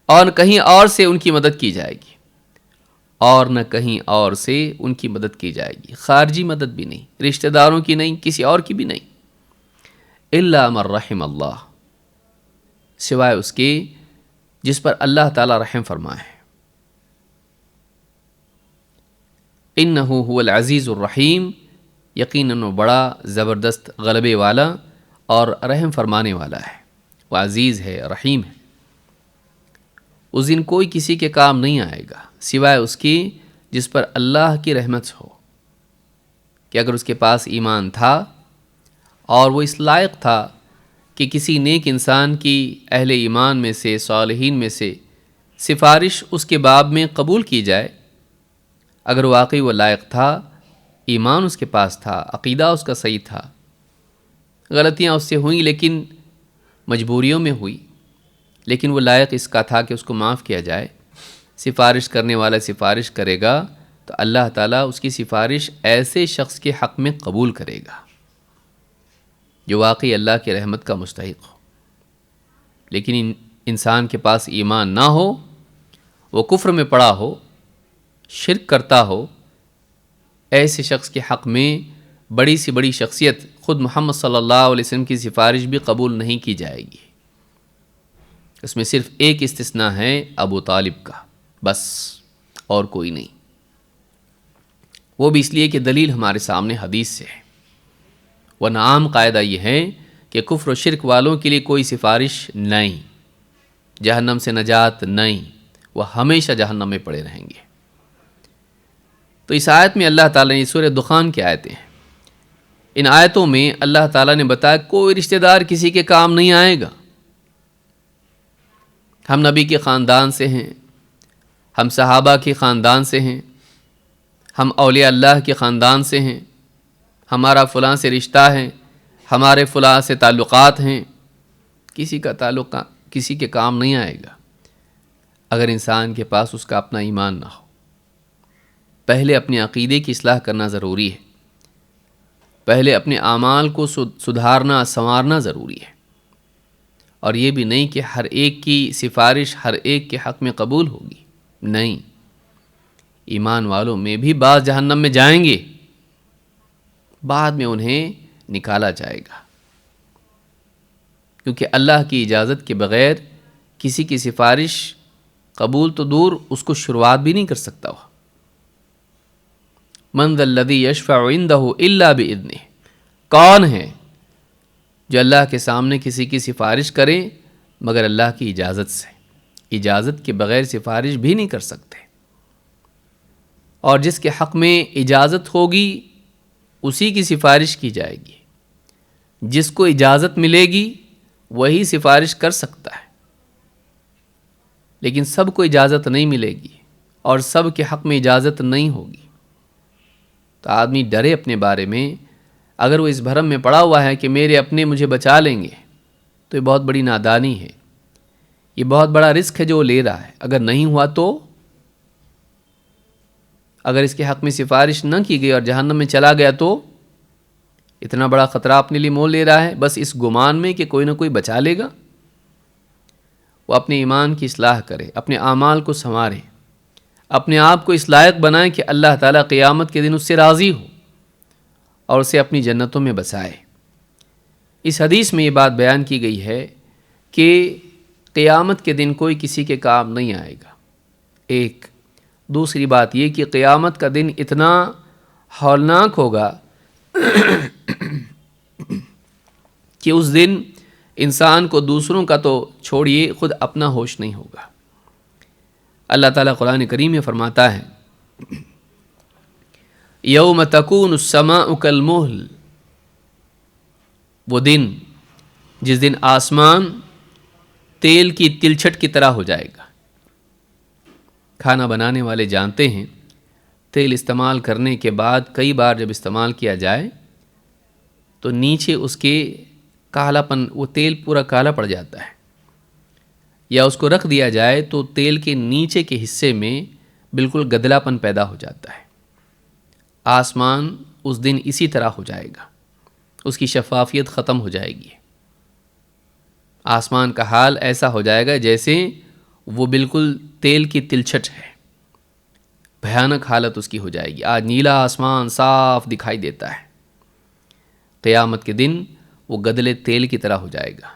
اور کہیں اور سے ان کی مدد کی جائے گی، اور نہ کہیں اور سے ان کی مدد کی جائے گی، خارجی مدد بھی نہیں، رشتہ داروں کی نہیں، کسی اور کی بھی نہیں۔ الا من رحم اللہ، سوائے اس کے جس پر اللہ تعالی رحم فرمائے۔ انہ هو العزیز الرحیم، یقیناً وہ بڑا زبردست غلبے والا اور رحم فرمانے والا ہے، وہ عزیز ہے، رحیم ہے۔ اس دن کوئی کسی کے کام نہیں آئے گا سوائے اس کی جس پر اللہ کی رحمت ہو، کہ اگر اس کے پاس ایمان تھا اور وہ اس لائق تھا کہ کسی نیک انسان کی، اہل ایمان میں سے، صالحین میں سے سفارش اس کے باب میں قبول کی جائے، اگر واقعی وہ لائق تھا، ایمان اس کے پاس تھا، عقیدہ اس کا صحیح تھا، غلطیاں اس سے ہوئیں لیکن مجبوریوں میں ہوئی، لیکن وہ لائق اس کا تھا کہ اس کو معاف کیا جائے، سفارش کرنے والا سفارش کرے گا تو اللہ تعالیٰ اس کی سفارش ایسے شخص کے حق میں قبول کرے گا جو واقعی اللہ کی رحمت کا مستحق ہو۔ لیکن انسان کے پاس ایمان نہ ہو، وہ کفر میں پڑا ہو، شرک کرتا ہو، ایسے شخص کے حق میں بڑی سی بڑی شخصیت خود محمد صلی اللہ علیہ وسلم کی سفارش بھی قبول نہیں کی جائے گی۔ اس میں صرف ایک استثناء ہے ابو طالب کا، بس، اور کوئی نہیں۔ وہ بھی اس لیے کہ دلیل ہمارے سامنے حدیث سے ہے، ورنہ عام قاعدہ یہ ہے کہ کفر و شرک والوں کے لیے کوئی سفارش نہیں، جہنم سے نجات نہیں، وہ ہمیشہ جہنم میں پڑے رہیں گے۔ تو اس آیت میں اللہ تعالیٰ نے، سورہ دخان کی آیتیں ہیں، ان آیتوں میں اللہ تعالیٰ نے بتایا کوئی رشتہ دار کسی کے کام نہیں آئے گا۔ ہم نبی کے خاندان سے ہیں، ہم صحابہ کے خاندان سے ہیں، ہم اولیاء اللہ کے خاندان سے ہیں، ہمارا فلاں سے رشتہ ہے، ہمارے فلاں سے تعلقات ہیں، کسی کا تعلق کسی کے کام نہیں آئے گا اگر انسان کے پاس اس کا اپنا ایمان نہ ہو۔ پہلے اپنے عقیدے کی اصلاح کرنا ضروری ہے، پہلے اپنے اعمال کو سدھارنا، سنوارنا ضروری ہے، اور یہ بھی نہیں کہ ہر ایک کی سفارش ہر ایک کے حق میں قبول ہوگی، نہیں، ایمان والوں میں بھی بعض جہنم میں جائیں گے، بعد میں انہیں نکالا جائے گا، کیونکہ اللہ کی اجازت کے بغیر کسی کی سفارش قبول تو دور، اس کو شروعات بھی نہیں کر سکتا وہ۔ من ذا الذی یشفع عندہ الا باذنہ، کون ہے جو اللہ کے سامنے کسی کی سفارش کرے مگر اللہ کی اجازت سے؟ اجازت کے بغیر سفارش بھی نہیں کر سکتے، اور جس کے حق میں اجازت ہوگی اسی کی سفارش کی جائے گی، جس کو اجازت ملے گی وہی سفارش کر سکتا ہے، لیکن سب کو اجازت نہیں ملے گی اور سب کے حق میں اجازت نہیں ہوگی، تو آدمی ڈرے اپنے بارے میں۔ اگر وہ اس بھرم میں پڑا ہوا ہے کہ میرے اپنے مجھے بچا لیں گے، تو یہ بہت بڑی نادانی ہے، یہ بہت بڑا رسک ہے جو وہ لے رہا ہے۔ اگر نہیں ہوا تو، اگر اس کے حق میں سفارش نہ کی گئی اور جہنم میں چلا گیا تو اتنا بڑا خطرہ اپنے لیے مول لے رہا ہے، بس اس گمان میں کہ کوئی نہ کوئی بچا لے گا۔ وہ اپنے ایمان کی اصلاح کرے، اپنے اعمال کو سنوارے، اپنے آپ کو اس لائق بنائے کہ اللہ تعالیٰ قیامت کے دن اس سے راضی ہو اور اسے اپنی جنتوں میں بسائے۔ اس حدیث میں یہ بات بیان کی گئی ہے کہ قیامت کے دن کوئی کسی کے کام نہیں آئے گا، ایک۔ دوسری بات یہ کہ قیامت کا دن اتنا ہولناک ہوگا کہ اس دن انسان کو دوسروں کا تو چھوڑیے، خود اپنا ہوش نہیں ہوگا۔ اللہ تعالیٰ قرآن کریم میں فرماتا ہے، یوم تکون السماء کالمہل، وہ دن جس دن آسمان تیل کی تلچھٹ کی طرح ہو جائے گا۔ کھانا بنانے والے جانتے ہیں تیل استعمال کرنے کے بعد کئی بار جب استعمال کیا جائے تو نیچے اس کے کالا پن، وہ تیل پورا کالا پڑ جاتا ہے، یا اس کو رکھ دیا جائے تو تیل کے نیچے کے حصے میں بالکل گدلا پن پیدا ہو جاتا ہے۔ آسمان اس دن اسی طرح ہو جائے گا، اس کی شفافیت ختم ہو جائے گی۔ آسمان کا حال ایسا ہو جائے گا جیسے وہ بالکل تیل کی تلچھٹ ہے، بھیانک حالت اس کی ہو جائے گی۔ آج نیلا آسمان صاف دکھائی دیتا ہے، قیامت کے دن وہ گدلے تیل کی طرح ہو جائے گا۔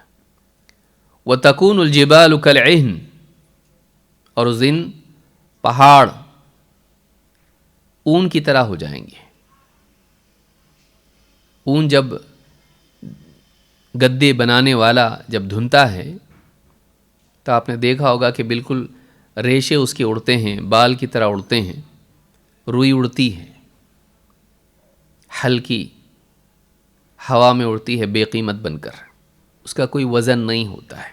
وَتَكُونُ الْجِبَالُ كَالْعِهْنِ، اور اس دن پہاڑ اون کی طرح ہو جائیں گے۔ اون جب گدے بنانے والا جب دھنتا ہے تو آپ نے دیکھا ہوگا کہ بالکل ریشے اس کے اڑتے ہیں، بال کی طرح اڑتے ہیں، روئی اڑتی ہے، ہلکی ہوا میں اڑتی ہے بے قیمت بن کر، اس کا کوئی وزن نہیں ہوتا ہے۔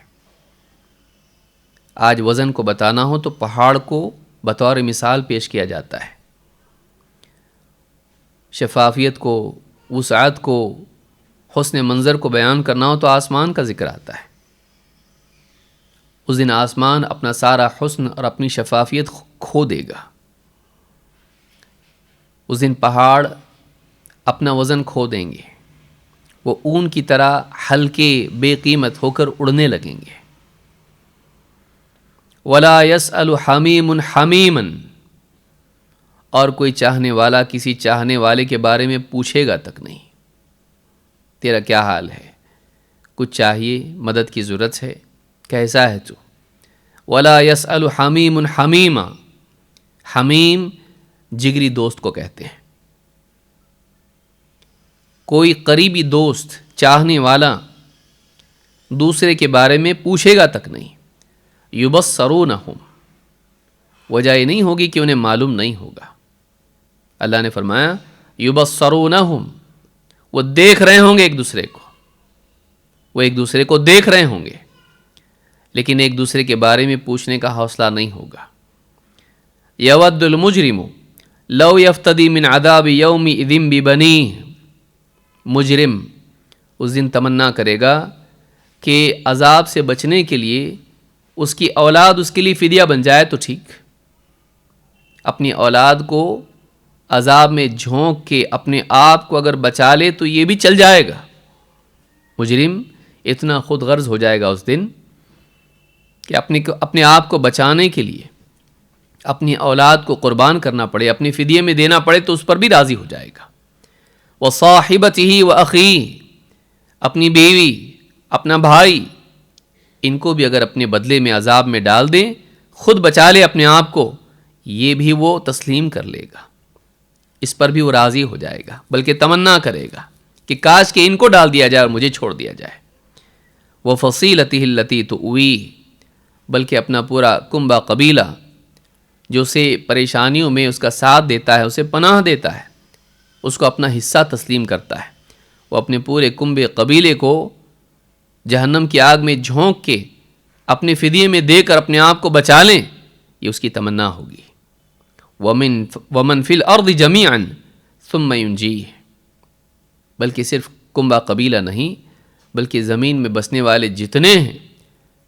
آج وزن کو بتانا ہو تو پہاڑ کو بطور مثال پیش کیا جاتا ہے۔ شفافیت کو، وسعت کو، حسن منظر کو بیان کرنا ہو تو آسمان کا ذکر آتا ہے۔ اس دن آسمان اپنا سارا حسن اور اپنی شفافیت کھو دے گا۔ اس دن پہاڑ اپنا وزن کھو دیں گے، وہ اون کی طرح ہلکے بے قیمت ہو کر اڑنے لگیں گے۔ وَلَا يَسْأَلُ حَمِيمٌ حَمِيمًا، اور کوئی چاہنے والا کسی چاہنے والے کے بارے میں پوچھے گا تک نہیں، تیرا کیا حال ہے، کچھ چاہیے، مدد کی ضرورت ہے، کیسا ہے تو؟ وَلَا يَسْأَلُ حَمِيمٌ حَمِيمًا، حمیم جگری دوست کو کہتے ہیں۔ کوئی قریبی دوست، چاہنے والا دوسرے کے بارے میں پوچھے گا تک نہیں۔ یبصرونہم، وجہ یہ نہیں ہوگی کہ انہیں معلوم نہیں ہوگا۔ اللہ نے فرمایا یبصرونہم، وہ دیکھ رہے ہوں گے ایک دوسرے کو، وہ ایک دوسرے کو دیکھ رہے ہوں گے، لیکن ایک دوسرے کے بارے میں پوچھنے کا حوصلہ نہیں ہوگا۔ یود المجرم لو یفتدی من عذاب یومئذ ببنیہ، مجرم اس دن تمنا کرے گا کہ عذاب سے بچنے کے لیے اس کی اولاد اس کے لیے فدیہ بن جائے تو ٹھیک۔ اپنی اولاد کو عذاب میں جھونک کے اپنے آپ کو اگر بچا لے تو یہ بھی چل جائے گا۔ مجرم اتنا خود غرض ہو جائے گا اس دن کہ اپنے آپ کو بچانے کے لیے اپنی اولاد کو قربان کرنا پڑے، اپنی فدیے میں دینا پڑے تو اس پر بھی راضی ہو جائے گا۔ وَصَاحِبَتِهِ وَأَخِيهِ، اپنی بیوی، اپنا بھائی، ان کو بھی اگر اپنے بدلے میں عذاب میں ڈال دیں، خود بچا لے اپنے آپ کو، یہ بھی وہ تسلیم کر لے گا، اس پر بھی وہ راضی ہو جائے گا، بلکہ تمنا کرے گا کہ کاش کہ ان کو ڈال دیا جائے اور مجھے چھوڑ دیا جائے۔ وَفَصِيلَتِهِ الَّتِي تُؤْوِيهِ، بلکہ اپنا پورا کنبہ قبیلہ جو اسے پریشانیوں میں اس کا ساتھ دیتا ہے، اسے پناہ دیتا ہے، اس کو اپنا حصہ تسلیم کرتا ہے، وہ اپنے پورے کنبے قبیلے کو جہنم کی آگ میں جھونک کے اپنے فدیے میں دے کر اپنے آپ کو بچا لیں، یہ اس کی تمنا ہوگی۔ وَمَن فِي الْأَرْضِ جَمِيعًا ثُمَّ يُنْجِيهِ، بلکہ صرف کنبہ قبیلہ نہیں بلکہ زمین میں بسنے والے جتنے ہیں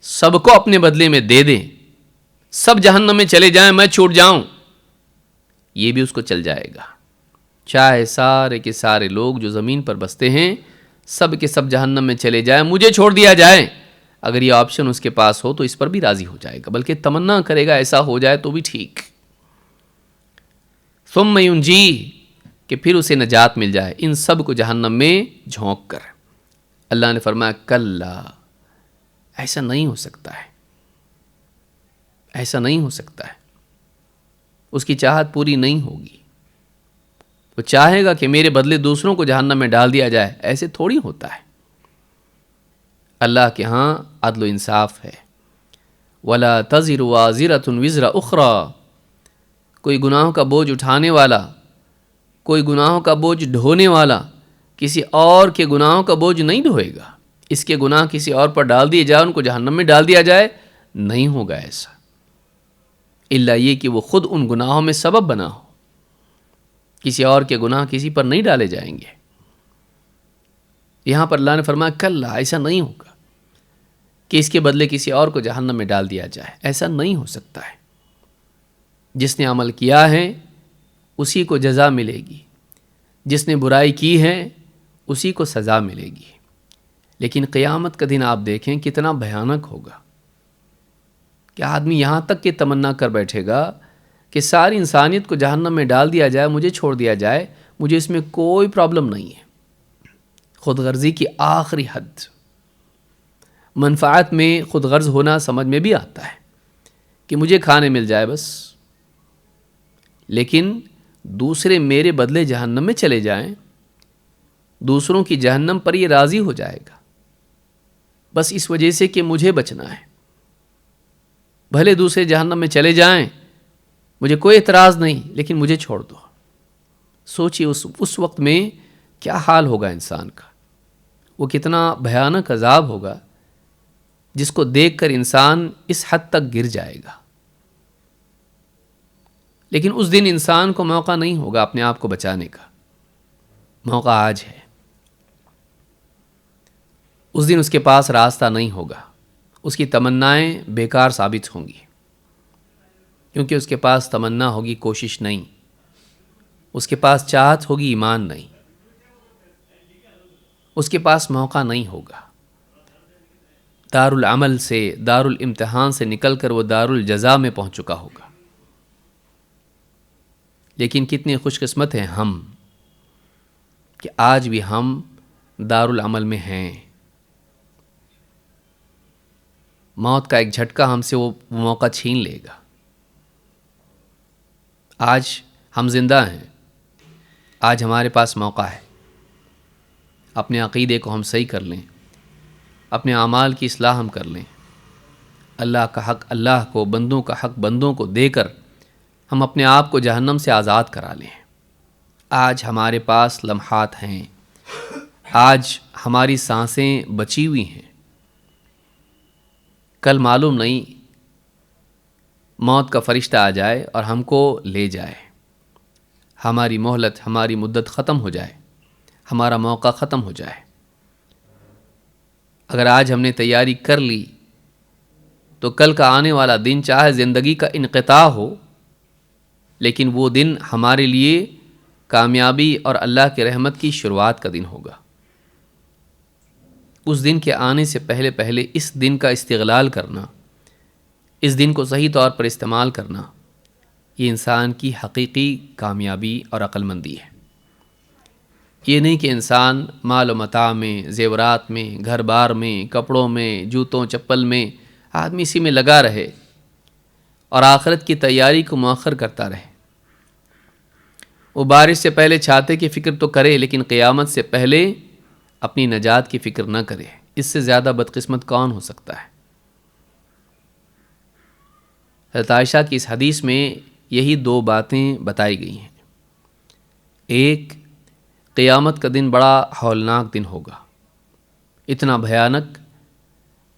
سب کو اپنے بدلے میں دے دیں، سب جہنم میں چلے جائیں، میں چھوٹ جاؤں، یہ بھی اس کو چل جائے گا۔ چاہے سارے کے سارے لوگ جو زمین پر بستے ہیں سب کے سب جہنم میں چلے جائیں، مجھے چھوڑ دیا جائے، اگر یہ آپشن اس کے پاس ہو تو اس پر بھی راضی ہو جائے گا، بلکہ تمنا کرے گا ایسا ہو جائے تو بھی ٹھیک۔ ثم ينجیہ، کہ پھر اسے نجات مل جائے ان سب کو جہنم میں جھونک کر۔ اللہ نے فرمایا کلا، ایسا نہیں ہو سکتا ہے، ایسا نہیں ہو سکتا ہے، اس کی چاہت پوری نہیں ہوگی۔ وہ چاہے گا کہ میرے بدلے دوسروں کو جہنم میں ڈال دیا جائے، ایسے تھوڑی ہوتا ہے۔ اللہ کے ہاں عدل و انصاف ہے۔ وَلَا تَزِرُ وَازِرَةٌ وِزْرَ أُخْرَى، کوئی گناہوں کا بوجھ اٹھانے والا، کوئی گناہوں کا بوجھ ڈھونے والا کسی اور کے گناہوں کا بوجھ نہیں ڈھوئے گا۔ اس کے گناہ کسی اور پر ڈال دیے جائے، ان کو جہنم میں ڈال دیا جائے، نہیں ہوگا ایسا، الا یہ کہ وہ خود ان گناہوں میں سبب بنا ہو۔ کسی اور کے گناہ کسی پر نہیں ڈالے جائیں گے۔ یہاں پر اللہ نے فرمایا کلا، ایسا نہیں ہوگا کہ اس کے بدلے کسی اور کو جہنم میں ڈال دیا جائے. ایسا نہیں ہو سکتا ہے. جس نے عمل کیا ہے اسی کو جزا ملے گی، جس نے برائی کی ہے اسی کو سزا ملے گی. لیکن قیامت کا دن آپ دیکھیں کتنا بھیانک ہوگا کہ آدمی یہاں تک کہ تمنا کر بیٹھے گا کہ ساری انسانیت کو جہنم میں ڈال دیا جائے، مجھے چھوڑ دیا جائے، مجھے اس میں کوئی پرابلم نہیں ہے. خود غرضی کی آخری حد. منفعت میں خود غرض ہونا سمجھ میں بھی آتا ہے کہ مجھے کھانے مل جائے بس، لیکن دوسرے میرے بدلے جہنم میں چلے جائیں، دوسروں کی جہنم پر یہ راضی ہو جائے گا بس اس وجہ سے کہ مجھے بچنا ہے. بھلے دوسرے جہنم میں چلے جائیں، مجھے کوئی اعتراض نہیں، لیکن مجھے چھوڑ دو. سوچئے اس وقت میں کیا حال ہوگا انسان کا. وہ کتنا بھیانک عذاب ہوگا جس کو دیکھ کر انسان اس حد تک گر جائے گا. لیکن اس دن انسان کو موقع نہیں ہوگا اپنے آپ کو بچانے کا. موقع آج ہے. اس دن اس کے پاس راستہ نہیں ہوگا. اس کی تمنائیں بیکار ثابت ہوں گی، کیونکہ اس کے پاس تمنا ہوگی کوشش نہیں، اس کے پاس چاہت ہوگی ایمان نہیں، اس کے پاس موقع نہیں ہوگا. دار العمل سے، دار الامتحان سے نکل کر وہ دار الجزا میں پہنچ چکا ہوگا. لیکن کتنے خوش قسمت ہیں ہم کہ آج بھی ہم دار العمل میں ہیں. موت کا ایک جھٹکا ہم سے وہ موقع چھین لے گا. آج ہم زندہ ہیں، آج ہمارے پاس موقع ہے. اپنے عقیدے کو ہم صحیح کر لیں، اپنے اعمال کی اصلاح ہم کر لیں. اللہ کا حق اللہ کو، بندوں کا حق بندوں کو دے کر ہم اپنے آپ کو جہنم سے آزاد کرا لیں. آج ہمارے پاس لمحات ہیں، آج ہماری سانسیں بچی ہوئی ہیں. کل معلوم نہیں موت کا فرشتہ آ جائے اور ہم کو لے جائے، ہماری مہلت، ہماری مدت ختم ہو جائے، ہمارا موقع ختم ہو جائے. اگر آج ہم نے تیاری کر لی تو کل کا آنے والا دن چاہے زندگی کا انقطاع ہو، لیکن وہ دن ہمارے لیے کامیابی اور اللہ کی رحمت کی شروعات کا دن ہوگا. اس دن کے آنے سے پہلے پہلے اس دن کا استغلال کرنا، اس دن کو صحیح طور پر استعمال کرنا، یہ انسان کی حقیقی کامیابی اور عقل مندی ہے. یہ نہیں کہ انسان مال و متاع میں، زیورات میں، گھر بار میں، کپڑوں میں، جوتوں چپل میں آدمی اسی میں لگا رہے اور آخرت کی تیاری کو مؤخر کرتا رہے. وہ بارش سے پہلے چھاتے کی فکر تو کرے، لیکن قیامت سے پہلے اپنی نجات کی فکر نہ کرے. اس سے زیادہ بدقسمت کون ہو سکتا ہے؟ حضرت عائشہ کی اس حدیث میں یہی دو باتیں بتائی گئی ہیں. ایک، قیامت کا دن بڑا ہولناک دن ہوگا، اتنا بھیانک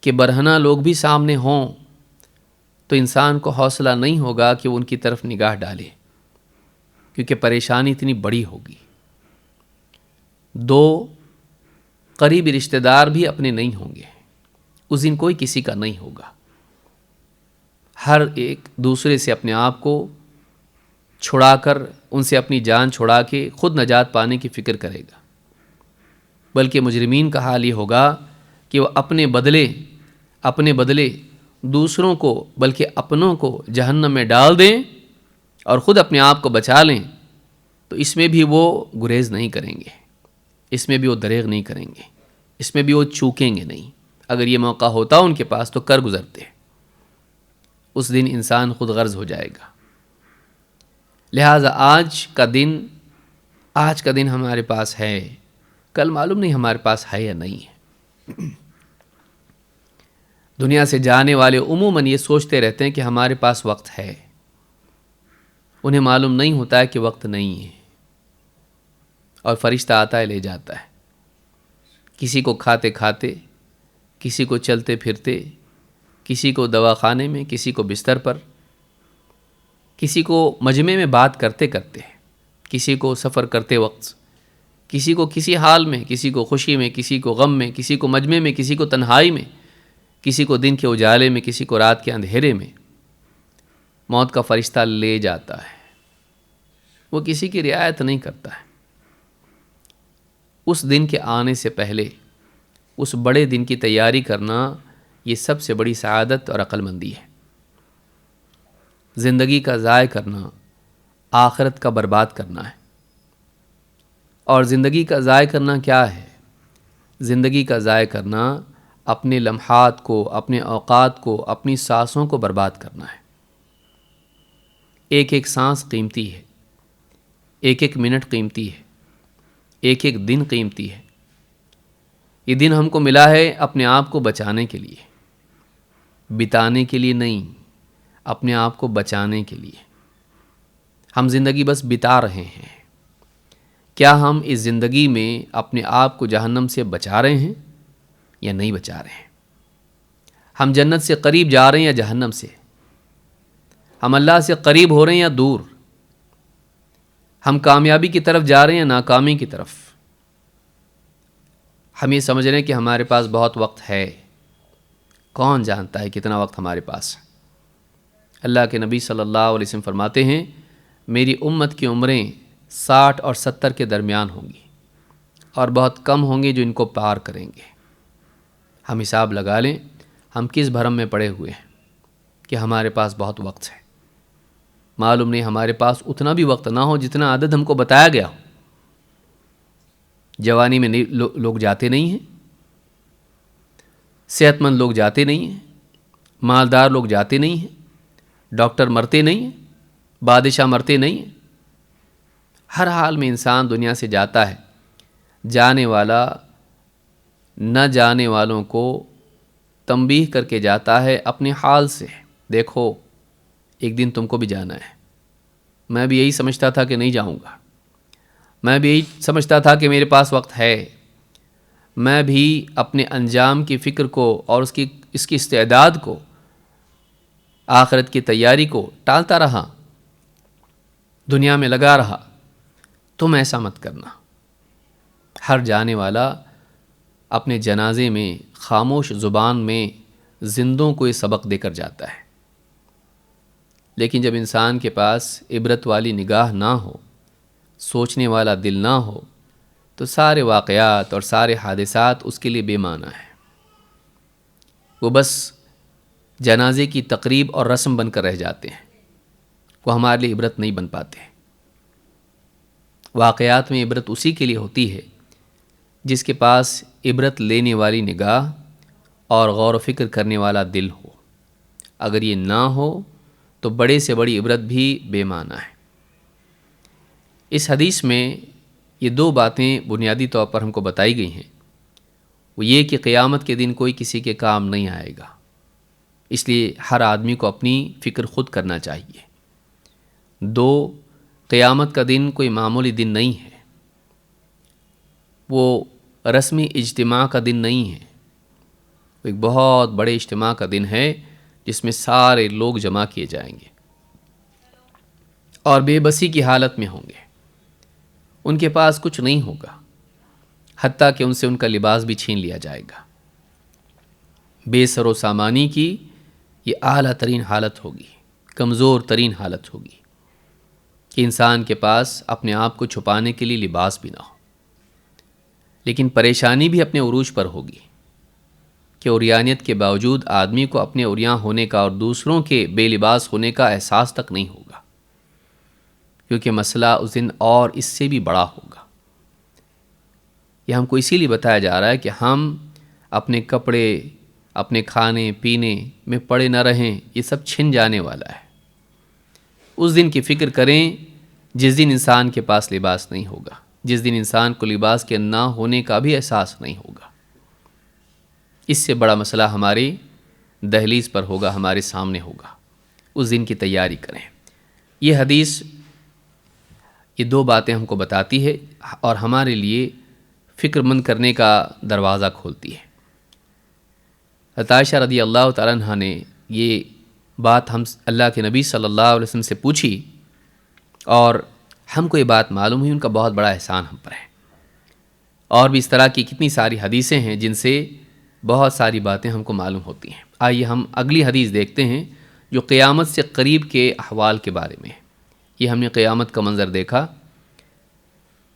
کہ برہنہ لوگ بھی سامنے ہوں تو انسان کو حوصلہ نہیں ہوگا کہ وہ ان کی طرف نگاہ ڈالے، کیونکہ پریشانی اتنی بڑی ہوگی. دو، قریبی رشتہ دار بھی اپنے نہیں ہوں گے. اس دن کوئی کسی کا نہیں ہوگا. ہر ایک دوسرے سے اپنے آپ کو چھڑا کر، ان سے اپنی جان چھڑا کے خود نجات پانے کی فکر کرے گا. بلکہ مجرمین کا حال یہ ہوگا کہ وہ اپنے بدلے دوسروں کو، بلکہ اپنوں کو جہنم میں ڈال دیں اور خود اپنے آپ کو بچا لیں، تو اس میں بھی وہ گریز نہیں کریں گے، اس میں بھی وہ دریغ نہیں کریں گے، اس میں بھی وہ چوکیں گے نہیں. اگر یہ موقع ہوتا ان کے پاس تو کر گزرتے. اس دن انسان خود غرض ہو جائے گا. لہٰذا آج کا دن ہمارے پاس ہے، کل معلوم نہیں ہمارے پاس ہے یا نہیں ہے. دنیا سے جانے والے عموماً یہ سوچتے رہتے ہیں کہ ہمارے پاس وقت ہے. انہیں معلوم نہیں ہوتا ہے کہ وقت نہیں ہے، اور فرشتہ آتا ہے لے جاتا ہے. کسی کو کھاتے کھاتے، کسی کو چلتے پھرتے، کسی کو دواخانے میں، کسی کو بستر پر، کسی کو مجمع میں بات کرتے کرتے، کسی کو سفر کرتے وقت، کسی کو کسی حال میں، کسی کو خوشی میں، کسی کو غم میں، کسی کو مجمع میں، کسی کو تنہائی میں، کسی کو دن کے اجالے میں، کسی کو رات کے اندھیرے میں موت کا فرشتہ لے جاتا ہے، وہ کسی کی رعایت نہیں کرتا ہے۔ اس دن کے آنے سے پہلے اس بڑے دن کی تیاری کرنا، یہ سب سے بڑی سعادت اور عقل مندی ہے۔ زندگی کا ضائع کرنا آخرت کا برباد کرنا ہے۔ اور زندگی کا ضائع کرنا کیا ہے؟ زندگی کا ضائع کرنا اپنے لمحات کو، اپنے اوقات کو، اپنی سانسوں کو برباد کرنا ہے۔ ایک ایک سانس قیمتی ہے، ایک ایک منٹ قیمتی ہے، ایک ایک دن قیمتی ہے۔ یہ دن ہم کو ملا ہے اپنے آپ کو بچانے کے لیے، بتانے کے لیے نہیں، اپنے آپ کو بچانے کے لیے۔ ہم زندگی بس بتا رہے ہیں۔ کیا ہم اس زندگی میں اپنے آپ کو جہنم سے بچا رہے ہیں یا نہیں بچا رہے ہیں؟ ہم جنت سے قریب جا رہے ہیں یا جہنم سے؟ ہم اللہ سے قریب ہو رہے ہیں یا دور؟ ہم کامیابی کی طرف جا رہے ہیں یا ناکامی کی طرف؟ ہم یہ سمجھ رہے ہیں کہ ہمارے پاس بہت وقت ہے۔ کون جانتا ہے کتنا وقت ہمارے پاس ہے؟ اللہ کے نبی صلی اللہ علیہ وسلم فرماتے ہیں، میری امت کی عمریں 60 اور 70 کے درمیان ہوں گی، اور بہت کم ہوں گے جو ان کو پار کریں گے۔ ہم حساب لگا لیں، ہم کس بھرم میں پڑے ہوئے ہیں کہ ہمارے پاس بہت وقت ہے۔ معلوم نہیں ہمارے پاس اتنا بھی وقت نہ ہو جتنا عدد ہم کو بتایا گیا ہو۔ جوانی میں لوگ جاتے نہیں ہیں، صحت مند لوگ جاتے نہیں ہیں، مالدار لوگ جاتے نہیں ہیں، ڈاکٹر مرتے نہیں ہیں، بادشاہ مرتے نہیں ہیں۔ ہر حال میں انسان دنیا سے جاتا ہے۔ جانے والا نہ جانے والوں کو تنبیہ کر کے جاتا ہے اپنے حال سے، دیکھو ایک دن تم کو بھی جانا ہے۔ میں بھی یہی سمجھتا تھا کہ نہیں جاؤں گا، میں بھی یہی سمجھتا تھا کہ میرے پاس وقت ہے، میں بھی اپنے انجام کی فکر کو اور اس کی استعداد کو، آخرت کی تیاری کو ٹالتا رہا، دنیا میں لگا رہا۔ تم ایسا مت کرنا۔ ہر جانے والا اپنے جنازے میں خاموش زبان میں زندوں کو یہ سبق دے کر جاتا ہے۔ لیکن جب انسان کے پاس عبرت والی نگاہ نہ ہو، سوچنے والا دل نہ ہو، تو سارے واقعات اور سارے حادثات اس کے لیے بے معنی ہیں۔ وہ بس جنازے کی تقریب اور رسم بن کر رہ جاتے ہیں، وہ ہمارے لیے عبرت نہیں بن پاتے ہیں۔ واقعات میں عبرت اسی کے لیے ہوتی ہے جس کے پاس عبرت لینے والی نگاہ اور غور و فکر کرنے والا دل ہو۔ اگر یہ نہ ہو تو بڑے سے بڑی عبرت بھی بے معنی ہے۔ اس حدیث میں یہ دو باتیں بنیادی طور پر ہم کو بتائی گئی ہیں۔ وہ یہ کہ قیامت کے دن کوئی کسی کے کام نہیں آئے گا، اس لیے ہر آدمی کو اپنی فکر خود کرنا چاہیے۔ دو، قیامت کا دن کوئی معمولی دن نہیں ہے، وہ رسمی اجتماع کا دن نہیں ہے، وہ ایک بہت بڑے اجتماع کا دن ہے جس میں سارے لوگ جمع کیے جائیں گے اور بے بسی کی حالت میں ہوں گے۔ ان کے پاس کچھ نہیں ہوگا، حتیٰ کہ ان سے ان کا لباس بھی چھین لیا جائے گا۔ بے سر و سامانی کی یہ اعلیٰ ترین حالت ہوگی، کمزور ترین حالت ہوگی کہ انسان کے پاس اپنے آپ کو چھپانے کے لیے لباس بھی نہ ہو۔ لیکن پریشانی بھی اپنے عروج پر ہوگی کہ عریانیت کے باوجود آدمی کو اپنے عریاں ہونے کا اور دوسروں کے بے لباس ہونے کا احساس تک نہیں ہوگا، کیونکہ مسئلہ اس دن اور اس سے بھی بڑا ہوگا۔ یہ ہم کو اسی لیے بتایا جا رہا ہے کہ ہم اپنے کپڑے، اپنے کھانے پینے میں پڑے نہ رہیں، یہ سب چھن جانے والا ہے۔ اس دن کی فکر کریں جس دن انسان کے پاس لباس نہیں ہوگا، جس دن انسان کو لباس کے نہ ہونے کا بھی احساس نہیں ہوگا۔ اس سے بڑا مسئلہ ہماری دہلیز پر ہوگا، ہمارے سامنے ہوگا۔ اس دن کی تیاری کریں۔ یہ حدیث یہ دو باتیں ہم کو بتاتی ہے اور ہمارے لیے فکر مند کرنے کا دروازہ کھولتی ہے۔ حضرت عائشہ رضی اللہ تعالیٰ عنہ نے یہ بات ہم اللہ کے نبی صلی اللہ علیہ وسلم سے پوچھی اور ہم کو یہ بات معلوم ہوئی، ان کا بہت بڑا احسان ہم پر ہے۔ اور بھی اس طرح کی کتنی ساری حدیثیں ہیں جن سے بہت ساری باتیں ہم کو معلوم ہوتی ہیں۔ آئیے ہم اگلی حدیث دیکھتے ہیں جو قیامت سے قریب کے احوال کے بارے میں ہے۔ یہ ہم نے قیامت کا منظر دیکھا،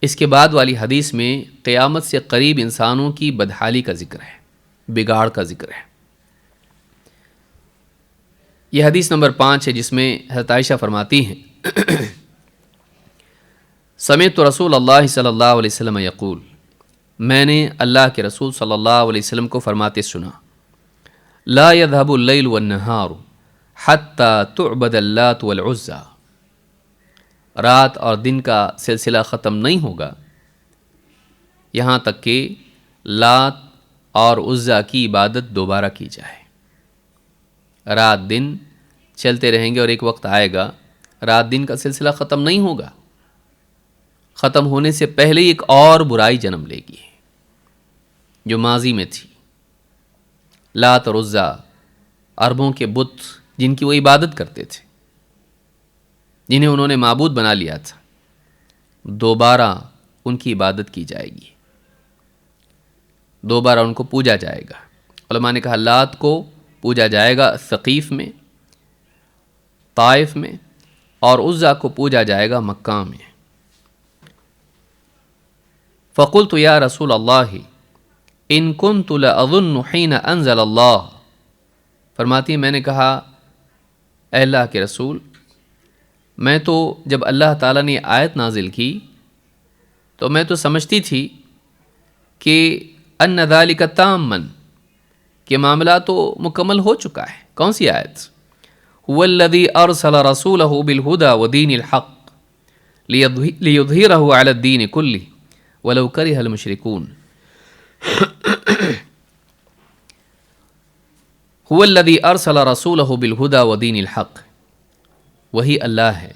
اس کے بعد والی حدیث میں قیامت سے قریب انسانوں کی بدحالی کا ذکر ہے، بگاڑ کا ذکر ہے۔ یہ حدیث نمبر 5 ہے، جس میں حضرت عائشہ فرماتی ہیں سمعت رسول اللہ صلی اللہ علیہ وسلم یقول، میں نے اللہ کے رسول صلی اللہ علیہ وسلم کو فرماتے سنا، لا يذهب اللیل والنہار حتی تعبد اللات والعزى، رات اور دن کا سلسلہ ختم نہیں ہوگا یہاں تک کہ لات اور عزیٰ کی عبادت دوبارہ کی جائے۔ رات دن چلتے رہیں گے اور ایک وقت آئے گا رات دن کا سلسلہ ختم نہیں ہوگا، ختم ہونے سے پہلے ایک اور برائی جنم لے گی جو ماضی میں تھی۔ لات اور عزیٰ عربوں کے بت جن کی وہ عبادت کرتے تھے، جنہیں انہوں نے معبود بنا لیا تھا، دوبارہ ان کی عبادت کی جائے گی، دوبارہ ان کو پوجا جائے گا۔ علماء نے کہا لات کو پوجا جائے گا ثقیف میں، طائف میں، اور عزیٰ کو پوجا جائے گا مکہ میں۔ فقلت یا رسول اللہ ان کنت لاظن حین انزل اللہ، فرماتی ہیں میں نے کہا اے اللہ کے رسول، میں تو جب اللہ تعالیٰ نے آیت نازل کی تو میں تو سمجھتی تھی کہ ان ذالک تامًا، کہ معاملہ تو مکمل ہو چکا ہے۔ کون سی آیت؟ هو الذی ارسل رسولہ بالہدی ودین الحق لیظہرہ علی الدین کلہ ولو کرہ المشرکون۔ هو الذی ارسل رسولہ بالہدی ودین الحق، وہی اللہ ہے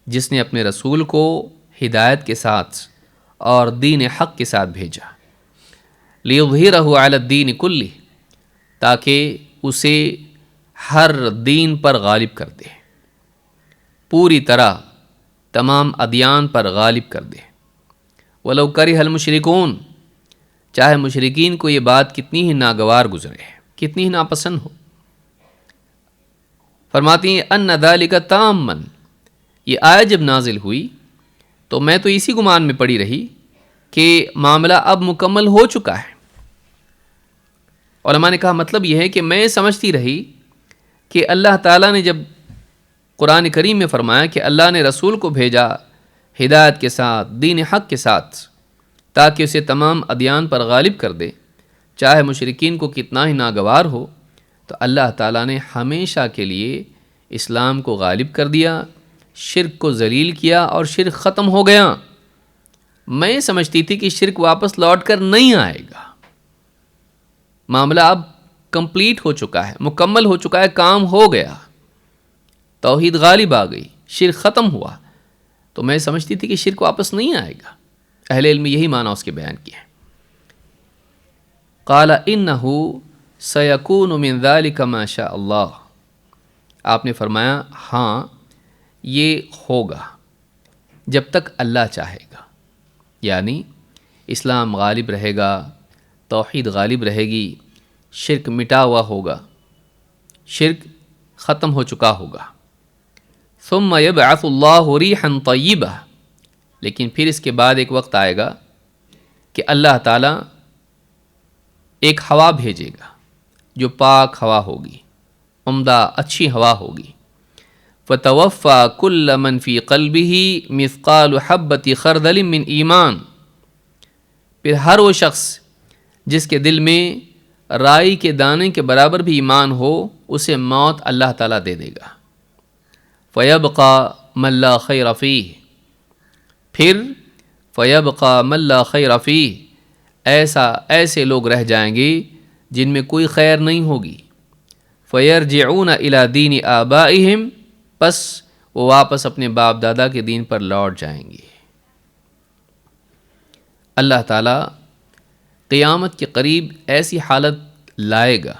جس نے اپنے رسول کو ہدایت کے ساتھ اور دین حق کے ساتھ بھیجا، لیظہرہ علی الدین کلہ، تاکہ اسے ہر دین پر غالب کر دے، پوری طرح تمام ادیان پر غالب کر دے۔ ولو کرہ المشرکون، چاہے مشرکین کو یہ بات کتنی ہی ناگوار گزرے، کتنی ہی ناپسند ہو۔ فرماتی ہیں ان ذالک تامًا، یہ آیت جب نازل ہوئی تو میں تو اسی گمان میں پڑی رہی کہ معاملہ اب مکمل ہو چکا ہے۔ علماء نے کہا مطلب یہ ہے کہ میں سمجھتی رہی کہ اللہ تعالیٰ نے جب قرآن کریم میں فرمایا کہ اللہ نے رسول کو بھیجا ہدایت کے ساتھ، دین حق کے ساتھ، تاکہ اسے تمام ادیان پر غالب کر دے، چاہے مشرکین کو کتنا ہی ناگوار ہو، تو اللہ تعالیٰ نے ہمیشہ کے لیے اسلام کو غالب کر دیا، شرک کو ذلیل کیا اور شرک ختم ہو گیا۔ میں سمجھتی تھی کہ شرک واپس لوٹ کر نہیں آئے گا، معاملہ اب کمپلیٹ ہو چکا ہے، مکمل ہو چکا ہے، کام ہو گیا، توحید غالب آ گئی، شرک ختم ہوا۔ تو میں سمجھتی تھی کہ شرک واپس نہیں آئے گا۔ اہل علم یہی معنی اس کے بیان کیا ہے۔ قال انہ سیکون من ذلک ما شاء اللہ، آپ نے فرمایا ہاں یہ ہوگا جب تک اللہ چاہے گا، یعنی اسلام غالب رہے گا، توحید غالب رہے گی، شرک مٹا ہوا ہوگا، شرک ختم ہو چکا ہوگا۔ ثم یبعث اللہ ریحا طیبہ، لیکن پھر اس کے بعد ایک وقت آئے گا کہ اللہ تعالیٰ ایک ہوا بھیجے گا جو پاک ہوا ہوگی، عمدہ اچھی ہوا ہوگی۔ فتوفى كل من في قلبه مثقال حبة خردل من ایمان، پھر ہر وہ شخص جس کے دل میں رائی کے دانے کے برابر بھی ایمان ہو، اسے موت اللہ تعالیٰ دے دے گا۔ فَيَبْقَى مَن لَّا خَيْرَ فِيهِ، پھر فَيَبْقَى مَن لَّا خَيْرَ فِيهِ، ایسے لوگ رہ جائیں گے جن میں کوئی خیر نہیں ہوگی۔ فَيَرْجِعُونَ إِلَى دِينِ آبَائِهِمْ، پس وہ واپس اپنے باپ دادا کے دین پر لوٹ جائیں گے۔ اللہ تعالیٰ قیامت کے قریب ایسی حالت لائے گا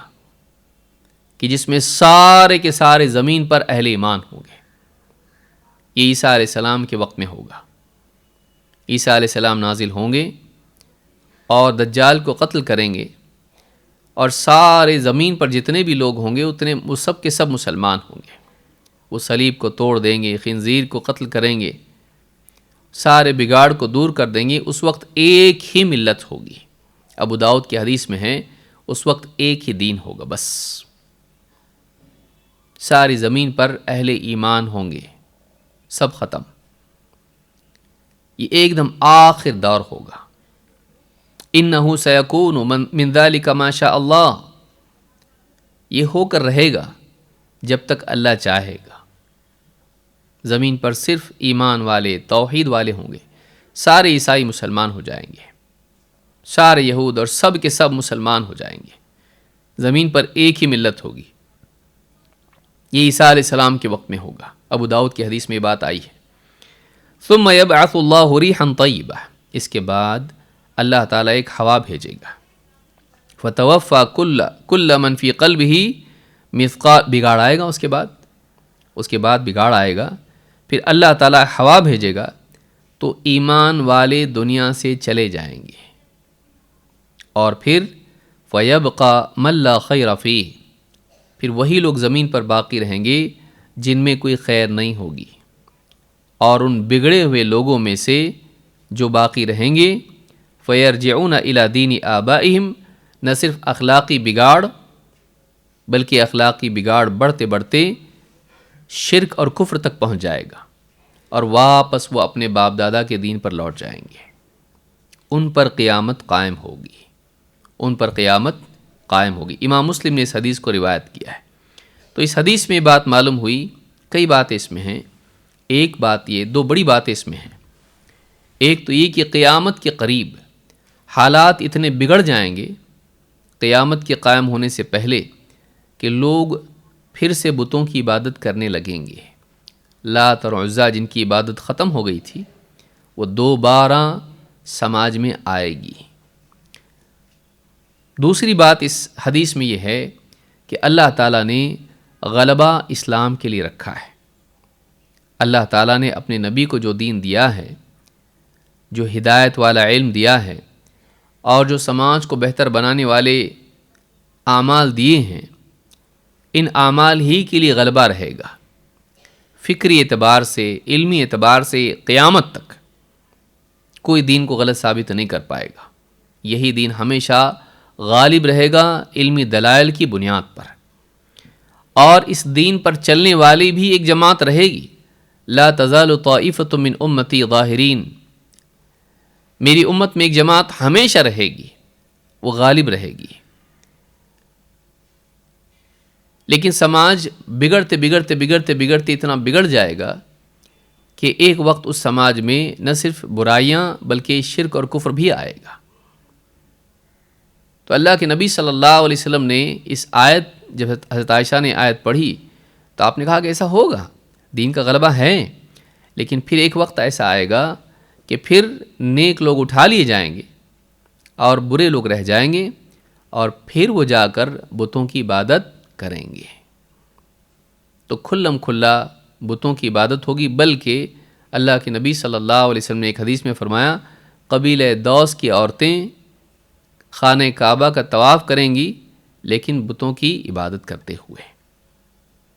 کہ جس میں سارے کے سارے زمین پر اہل ایمان ہوں گے۔ یہ عیسیٰ علیہ السلام کے وقت میں ہوگا۔ عیسیٰ علیہ السلام نازل ہوں گے اور دجال کو قتل کریں گے، اور سارے زمین پر جتنے بھی لوگ ہوں گے اتنے وہ سب کے سب مسلمان ہوں گے. وہ صلیب کو توڑ دیں گے، خنزیر کو قتل کریں گے، سارے بگاڑ کو دور کر دیں گے. اس وقت ایک ہی ملت ہوگی. ابو داؤد کی حدیث میں ہے اس وقت ایک ہی دین ہوگا بس. ساری زمین پر اہل ایمان ہوں گے، سب ختم. یہ ایک دم آخر دور ہوگا. انہو سیکون من ذالک ما شاء اللہ، یہ ہو کر رہے گا جب تک اللہ چاہے گا. زمین پر صرف ایمان والے، توحید والے ہوں گے. سارے عیسائی مسلمان ہو جائیں گے، سارے یہود اور سب کے سب مسلمان ہو جائیں گے. زمین پر ایک ہی ملت ہوگی. یہ عیسیٰ علیہ السلام کے وقت میں ہوگا. ابو داؤد کی حدیث میں یہ بات آئی ہے. ثم یبعث اللہ ریحا طیبہ، اس کے بعد اللہ تعالیٰ ایک ہوا بھیجے گا. فتوفی کل من فی قلبہ مثقال، بگاڑ آئے گا. اس کے بعد بگاڑ آئے گا. پھر اللہ تعالیٰ ہوا بھیجے گا تو ایمان والے دنیا سے چلے جائیں گے. اور پھر فیبقی من لا خیر فیہ، پھر وہی لوگ زمین پر باقی رہیں گے جن میں کوئی خیر نہیں ہوگی. اور ان بگڑے ہوئے لوگوں میں سے جو باقی رہیں گے فیرجعون الی دین آبائہم، نہ صرف اخلاقی بگاڑ بلکہ اخلاقی بگاڑ بڑھتے بڑھتے شرک اور کفر تک پہنچ جائے گا، اور واپس وہ اپنے باپ دادا کے دین پر لوٹ جائیں گے. ان پر قیامت قائم ہوگی. ان پر قیامت قائم ہوگی. امام مسلم نے اس حدیث کو روایت کیا ہے. تو اس حدیث میں بات معلوم ہوئی، کئی باتیں اس میں ہیں. ایک بات یہ، دو بڑی باتیں اس میں ہیں. ایک تو یہ کہ قیامت کے قریب حالات اتنے بگڑ جائیں گے قیامت کے قائم ہونے سے پہلے کہ لوگ پھر سے بتوں کی عبادت کرنے لگیں گے. لات اور عزیٰ جن کی عبادت ختم ہو گئی تھی وہ دوبارہ سماج میں آئے گی. دوسری بات اس حدیث میں یہ ہے کہ اللہ تعالیٰ نے غلبہ اسلام کے لیے رکھا ہے. اللہ تعالیٰ نے اپنے نبی کو جو دین دیا ہے، جو ہدایت والا علم دیا ہے، اور جو سماج کو بہتر بنانے والے اعمال دیے ہیں، ان اعمال ہی کے لیے غلبہ رہے گا. فکری اعتبار سے، علمی اعتبار سے قیامت تک کوئی دین کو غلط ثابت نہیں کر پائے گا. یہی دین ہمیشہ غالب رہے گا علمی دلائل کی بنیاد پر. اور اس دین پر چلنے والی بھی ایک جماعت رہے گی. لا تزال طائفۃ من امتی ظاہرین، میری امت میں ایک جماعت ہمیشہ رہے گی، وہ غالب رہے گی. لیکن سماج بگڑتے بگڑتے بگڑتے بگڑتے اتنا بگڑ جائے گا کہ ایک وقت اس سماج میں نہ صرف برائیاں بلکہ شرک اور کفر بھی آئے گا. تو اللہ کے نبی صلی اللہ علیہ وسلم نے اس آیت، جب حضرت عائشہ نے آیت پڑھی تو آپ نے کہا کہ ایسا ہوگا، دین کا غلبہ ہے، لیکن پھر ایک وقت ایسا آئے گا کہ پھر نیک لوگ اٹھا لیے جائیں گے اور برے لوگ رہ جائیں گے، اور پھر وہ جا کر بتوں کی عبادت کریں گے. تو کھلم کھلا بتوں کی عبادت ہوگی. بلکہ اللہ کے نبی صلی اللہ علیہ وسلم نے ایک حدیث میں فرمایا، قبیلہ دوس کی عورتیں خانہ کعبہ کا طواف کریں گی لیکن بتوں کی عبادت کرتے ہوئے.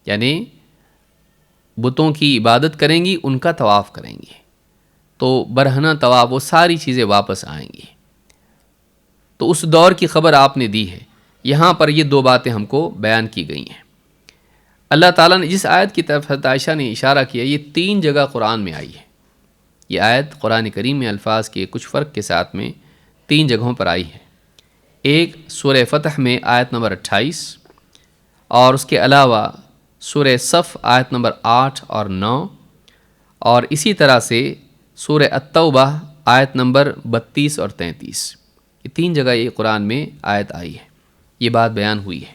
یعنی بتوں کی عبادت کریں گی، ان کا طواف کریں گی، تو برہنہ طواف، وہ ساری چیزیں واپس آئیں گی. تو اس دور کی خبر آپ نے دی ہے. یہاں پر یہ دو باتیں ہم کو بیان کی گئی ہیں. اللہ تعالیٰ نے جس آیت کی طرف حضرت عائشہ نے اشارہ کیا، یہ 3 جگہ قرآن میں آئی ہے. یہ آیت قرآن کریم میں الفاظ کے کچھ فرق کے ساتھ میں 3 جگہوں پر آئی ہے. ایک سورہ فتح میں آیت نمبر 28، اور اس کے علاوہ سورہ صف آیت نمبر 8 اور 9، اور اسی طرح سے سورہ التوبہ آیت نمبر 32 اور 33. یہ 3 جگہ یہ قرآن میں آیت آئی ہے، یہ بات بیان ہوئی ہے.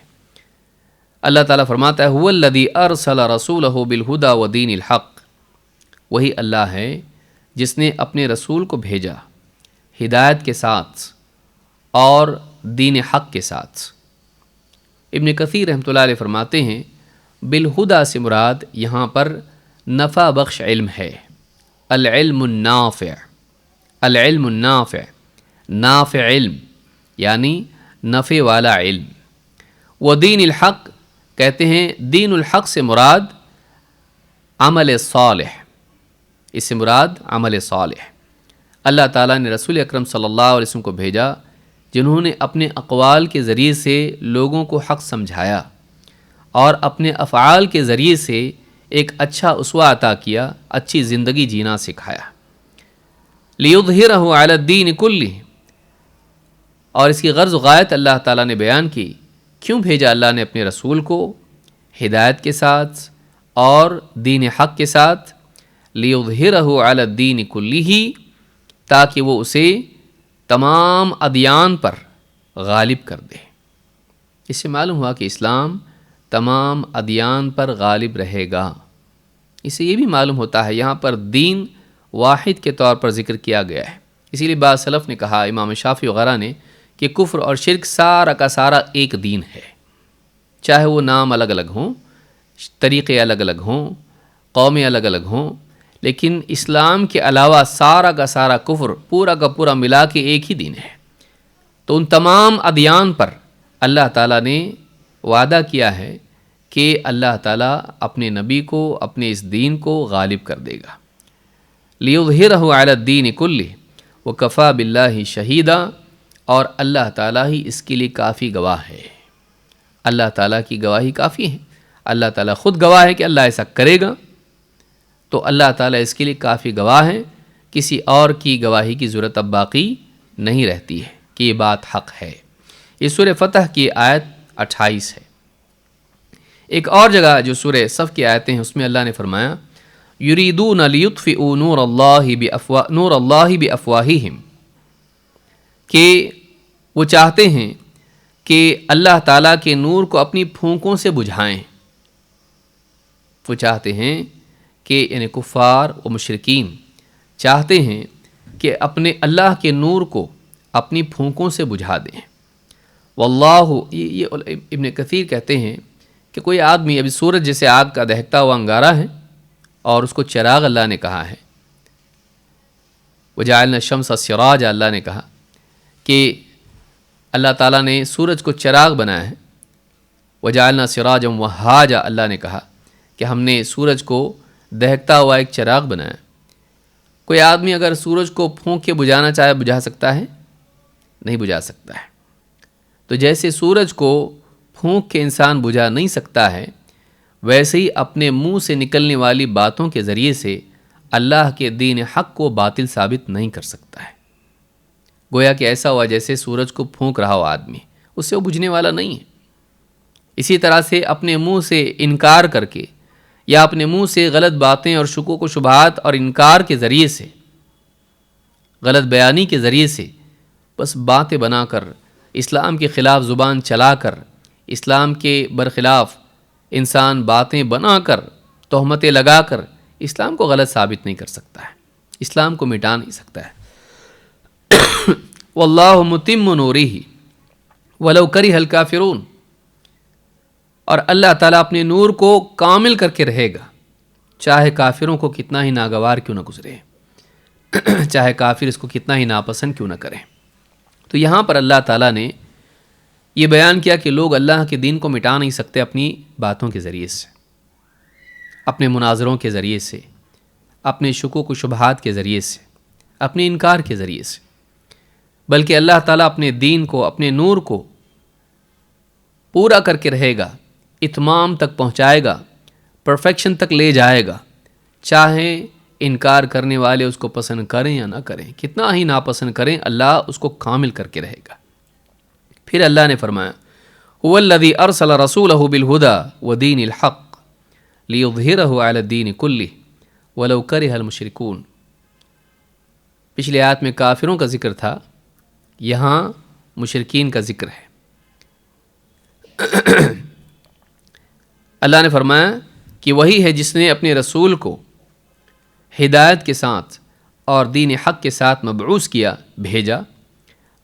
اللہ تعالیٰ فرماتا ہے، هو الذی ارسل رسولہ بالہدی ودین الحق، وہی اللہ ہے جس نے اپنے رسول کو بھیجا ہدایت کے ساتھ اور دین حق کے ساتھ. ابن کثیر رحمۃ اللہ علیہ فرماتے ہیں بالہدی سے مراد یہاں پر نفع بخش علم ہے. العلم النافع، العلم النافع، نافع علم یعنی نفع والا علم. وہ دین الحق کہتے ہیں دین الحق سے مراد عمل صالح، اس سے مراد عمل صالح۔ اللہ تعالیٰ نے رسول اکرم صلی اللہ علیہ وسلم کو بھیجا جنہوں نے اپنے اقوال کے ذریعے سے لوگوں کو حق سمجھایا اور اپنے افعال کے ذریعے سے ایک اچھا اسوہ عطا کیا، اچھی زندگی جینا سکھایا۔ لِيُظْهِرَهُ عَلَى الدِّينِ كُلِّهِ، اور اس کی غرض و غایت اللہ تعالیٰ نے بیان کی۔ کیوں بھیجا اللہ نے اپنے رسول کو؟ ہدایت کے ساتھ اور دین حق کے ساتھ، لِيُظْهِرَهُ عَلَى الدِّينِ كُلِّهِ، تاکہ وہ اسے تمام ادیان پر غالب کر دے۔ اس سے معلوم ہوا کہ اسلام تمام ادیان پر غالب رہے گا۔ اس سے یہ بھی معلوم ہوتا ہے یہاں پر دین واحد کے طور پر ذکر کیا گیا ہے۔ اسی لیے بعض سلف نے کہا، امام شافعی وغیرہ نے، کہ کفر اور شرک سارا کا سارا ایک دین ہے، چاہے وہ نام الگ الگ ہوں، طریقے الگ الگ ہوں، قومیں الگ الگ ہوں، لیکن اسلام کے علاوہ سارا کا سارا کفر پورا کا پورا ملا کے ایک ہی دین ہے۔ تو ان تمام ادیان پر اللہ تعالیٰ نے وعدہ کیا ہے کہ اللہ تعالیٰ اپنے نبی کو، اپنے اس دین کو غالب کر دے گا۔ لِيُظْهِرَهُ عَلَى الدِّينِ كُلِّهِ وَكَفَى بِاللَّهِ شَهِيدًا، اور اللہ تعالیٰ ہی اس کے لیے کافی گواہ ہے۔ اللہ تعالیٰ کی گواہی کافی ہے، اللہ تعالیٰ خود گواہ ہے کہ اللہ ایسا کرے گا، تو اللہ تعالیٰ اس کے لیے کافی گواہ ہے، کسی اور کی گواہی کی ضرورت اب باقی نہیں رہتی ہے کہ یہ بات حق ہے۔ یہ سورہ فتح کی آیت 28 ہے۔ ایک اور جگہ جو سورہ صف کی آیتیں ہیں اس میں اللہ نے فرمایا، یریدون لیطفئوا نور اللہ بافواہہم، کہ وہ چاہتے ہیں کہ اللہ تعالیٰ کے نور کو اپنی پھونکوں سے بجھائیں۔ وہ چاہتے ہیں کہ یعنی کفار و مشرکین چاہتے ہیں کہ اپنے اللہ کے نور کو اپنی پھونکوں سے بجھا دیں۔ واللہ، یہ ابن کثیر کہتے ہیں کہ کوئی آدمی ابھی سورج جیسے آگ کا دہکتا ہوا انگارہ ہے اور اس کو چراغ اللہ نے کہا ہے، وجعلنا الشمس سراجا، اللہ نے کہا کہ اللہ تعالیٰ نے سورج کو چراغ بنایا ہے۔ وجعلنا سراجا وہاجا، اللہ نے کہا کہ ہم نے سورج کو دہکتا ہوا ایک چراغ بنایا۔ کوئی آدمی اگر سورج کو پھونک کے بجھانا چاہے بجھا سکتا ہے؟ نہیں بجھا سکتا ہے۔ تو جیسے سورج کو پھونک کے انسان بجھا نہیں سکتا ہے، ویسے ہی اپنے منہ سے نکلنے والی باتوں کے ذریعے سے اللہ کے دین حق کو باطل ثابت نہیں کر سکتا ہے۔ گویا کہ ایسا ہوا جیسے سورج کو پھونک رہا ہو آدمی، اس سے وہ بجھنے والا نہیں ہے۔ اسی طرح سے اپنے منہ سے انکار کر کے یا اپنے منہ سے غلط باتیں اور شکوک و شبہات اور انکار کے ذریعے سے، غلط بیانی کے ذریعے سے بس باتیں بنا کر، اسلام کے خلاف زبان چلا کر، اسلام کے برخلاف انسان باتیں بنا کر، تہمتیں لگا کر اسلام کو غلط ثابت نہیں کر سکتا ہے، اسلام کو مٹا نہیں سکتا ہے۔ واللہ متم نورہ ولو کرہ الکافرون، اور اللہ تعالیٰ اپنے نور کو کامل کر کے رہے گا، چاہے کافروں کو کتنا ہی ناگوار کیوں نہ گزرے، چاہے کافر اس کو کتنا ہی ناپسند کیوں نہ کریں۔ تو یہاں پر اللہ تعالیٰ نے یہ بیان کیا کہ لوگ اللہ کے دین کو مٹا نہیں سکتے اپنی باتوں کے ذریعے سے، اپنے مناظروں کے ذریعے سے، اپنے شکوک و شبہات کے ذریعے سے، اپنے انکار کے ذریعے سے، بلکہ اللہ تعالیٰ اپنے دین کو، اپنے نور کو پورا کر کے رہے گا، اتمام تک پہنچائے گا، پرفیکشن تک لے جائے گا، چاہے انکار کرنے والے اس کو پسند کریں یا نہ کریں، کتنا ہی ناپسند کریں، اللہ اس کو کامل کر کے رہے گا۔ پھر اللہ نے فرمایا، هو الذی ارسل رسولہ بالہدی ودین الحق لیظہرہ علی الدین کلہ ولو کرہ المشرکون۔ پچھلی آیت میں کافروں کا ذکر تھا، یہاں مشرکین کا ذکر ہے۔ اللہ نے فرمایا کہ وہی ہے جس نے اپنے رسول کو ہدایت کے ساتھ اور دین حق کے ساتھ مبعوث کیا، بھیجا،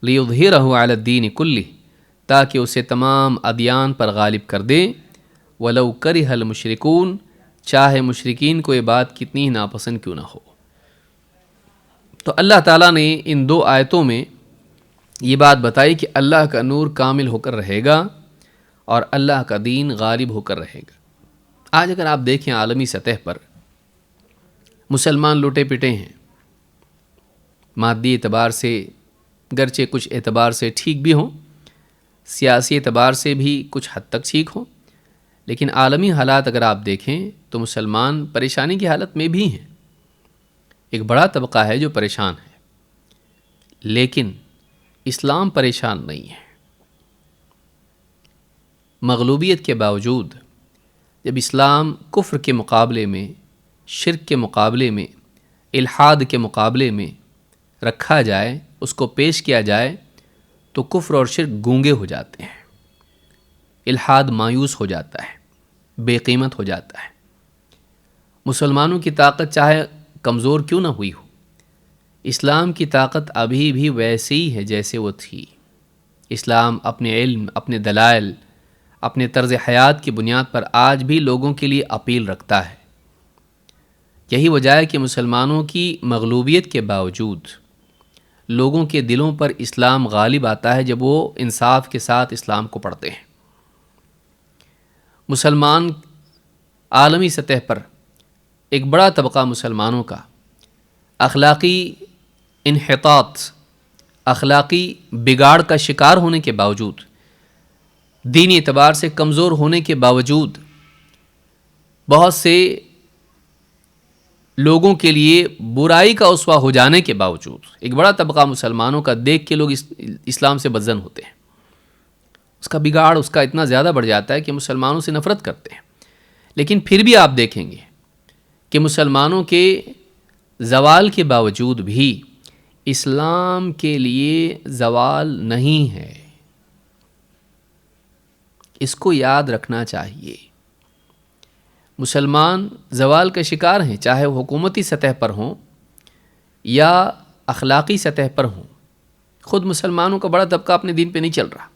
لیظہرہ علی الدین کلہ، تاکہ اسے تمام ادیان پر غالب کر دے، ولو کرہ المشرکون، چاہے مشرکین کو یہ بات کتنی ہی ناپسند کیوں نہ ہو۔ تو اللہ تعالیٰ نے ان دو آیتوں میں یہ بات بتائی کہ اللہ کا نور کامل ہو کر رہے گا، اور اللہ کا دین غالب ہو کر رہے گا۔ آج اگر آپ دیکھیں عالمی سطح پر مسلمان لوٹے پٹے ہیں، مادی اعتبار سے گرچہ کچھ اعتبار سے ٹھیک بھی ہوں، سیاسی اعتبار سے بھی کچھ حد تک ٹھیک ہوں، لیکن عالمی حالات اگر آپ دیکھیں تو مسلمان پریشانی کی حالت میں بھی ہیں۔ ایک بڑا طبقہ ہے جو پریشان ہے، لیکن اسلام پریشان نہیں ہے۔ مغلوبیت کے باوجود جب اسلام کفر کے مقابلے میں، شرک کے مقابلے میں، الحاد کے مقابلے میں رکھا جائے، اس کو پیش کیا جائے، تو کفر اور شرک گونگے ہو جاتے ہیں، الحاد مایوس ہو جاتا ہے، بے قیمت ہو جاتا ہے۔ مسلمانوں کی طاقت چاہے کمزور کیوں نہ ہوئی ہو، اسلام کی طاقت ابھی بھی ویسی ہی ہے جیسے وہ تھی۔ اسلام اپنے علم، اپنے دلائل، اپنے طرز حیات کی بنیاد پر آج بھی لوگوں کے لیے اپیل رکھتا ہے۔ یہی وجہ ہے کہ مسلمانوں کی مغلوبیت کے باوجود لوگوں کے دلوں پر اسلام غالب آتا ہے جب وہ انصاف کے ساتھ اسلام کو پڑھتے ہیں۔ مسلمان عالمی سطح پر ایک بڑا طبقہ مسلمانوں کا اخلاقی انحطاط، اخلاقی بگاڑ کا شکار ہونے کے باوجود، دینی اعتبار سے کمزور ہونے کے باوجود، بہت سے لوگوں کے لیے برائی کا اسوہ ہو جانے کے باوجود، ایک بڑا طبقہ مسلمانوں کا دیکھ کے لوگ اسلام سے بدظن ہوتے ہیں۔ اس کا بگاڑ اس کا اتنا زیادہ بڑھ جاتا ہے کہ مسلمانوں سے نفرت کرتے ہیں۔ لیکن پھر بھی آپ دیکھیں گے کہ مسلمانوں کے زوال کے باوجود بھی اسلام کے لیے زوال نہیں ہے۔ اس کو یاد رکھنا چاہیے۔ مسلمان زوال کا شکار ہیں، چاہے وہ حکومتی سطح پر ہوں یا اخلاقی سطح پر ہوں۔ خود مسلمانوں کا بڑا طبقہ اپنے دین پہ نہیں چل رہا،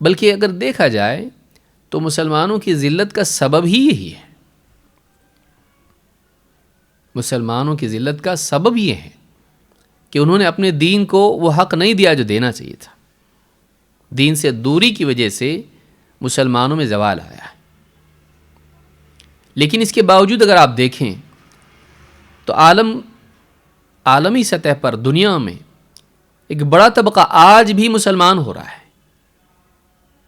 بلکہ اگر دیکھا جائے تو مسلمانوں کی ذلت کا سبب ہی یہی ہے۔ مسلمانوں کی ذلت کا سبب یہ ہے کہ انہوں نے اپنے دین کو وہ حق نہیں دیا جو دینا چاہیے تھا۔ دین سے دوری کی وجہ سے مسلمانوں میں زوال آیا ہے۔ لیکن اس کے باوجود اگر آپ دیکھیں تو عالمی سطح پر دنیا میں ایک بڑا طبقہ آج بھی مسلمان ہو رہا ہے،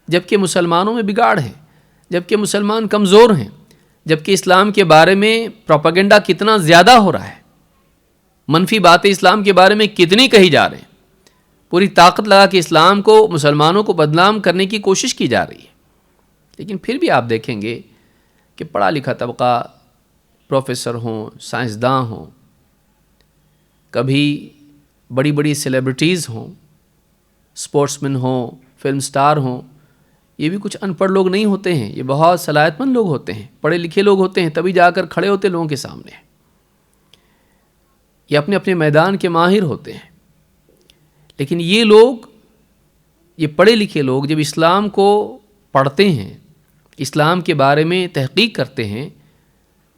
جبکہ مسلمانوں میں بگاڑ ہے، جبکہ مسلمان کمزور ہیں، جبکہ اسلام کے بارے میں پروپیگنڈا کتنا زیادہ ہو رہا ہے، منفی باتیں اسلام کے بارے میں کتنی کہی جا رہی ہیں، پوری طاقت لگا کے اسلام کو، مسلمانوں کو بدنام کرنے کی کوشش کی جا رہی ہے۔ لیکن پھر بھی آپ دیکھیں گے کہ پڑھا لکھا طبقہ، پروفیسر ہوں، سائنسداں ہوں، کبھی بڑی بڑی سیلیبریٹیز ہوں، سپورٹس مین ہوں، فلم سٹار ہوں، یہ بھی کچھ ان پڑھ لوگ نہیں ہوتے ہیں، یہ بہت صلاحیت مند لوگ ہوتے ہیں، پڑھے لکھے لوگ ہوتے ہیں، تبھی جا کر کھڑے ہوتے لوگوں کے سامنے۔ یہ اپنے اپنے میدان کے ماہر ہوتے ہیں، لیکن یہ لوگ، یہ پڑھے لکھے لوگ جب اسلام کو پڑھتے ہیں، اسلام کے بارے میں تحقیق کرتے ہیں،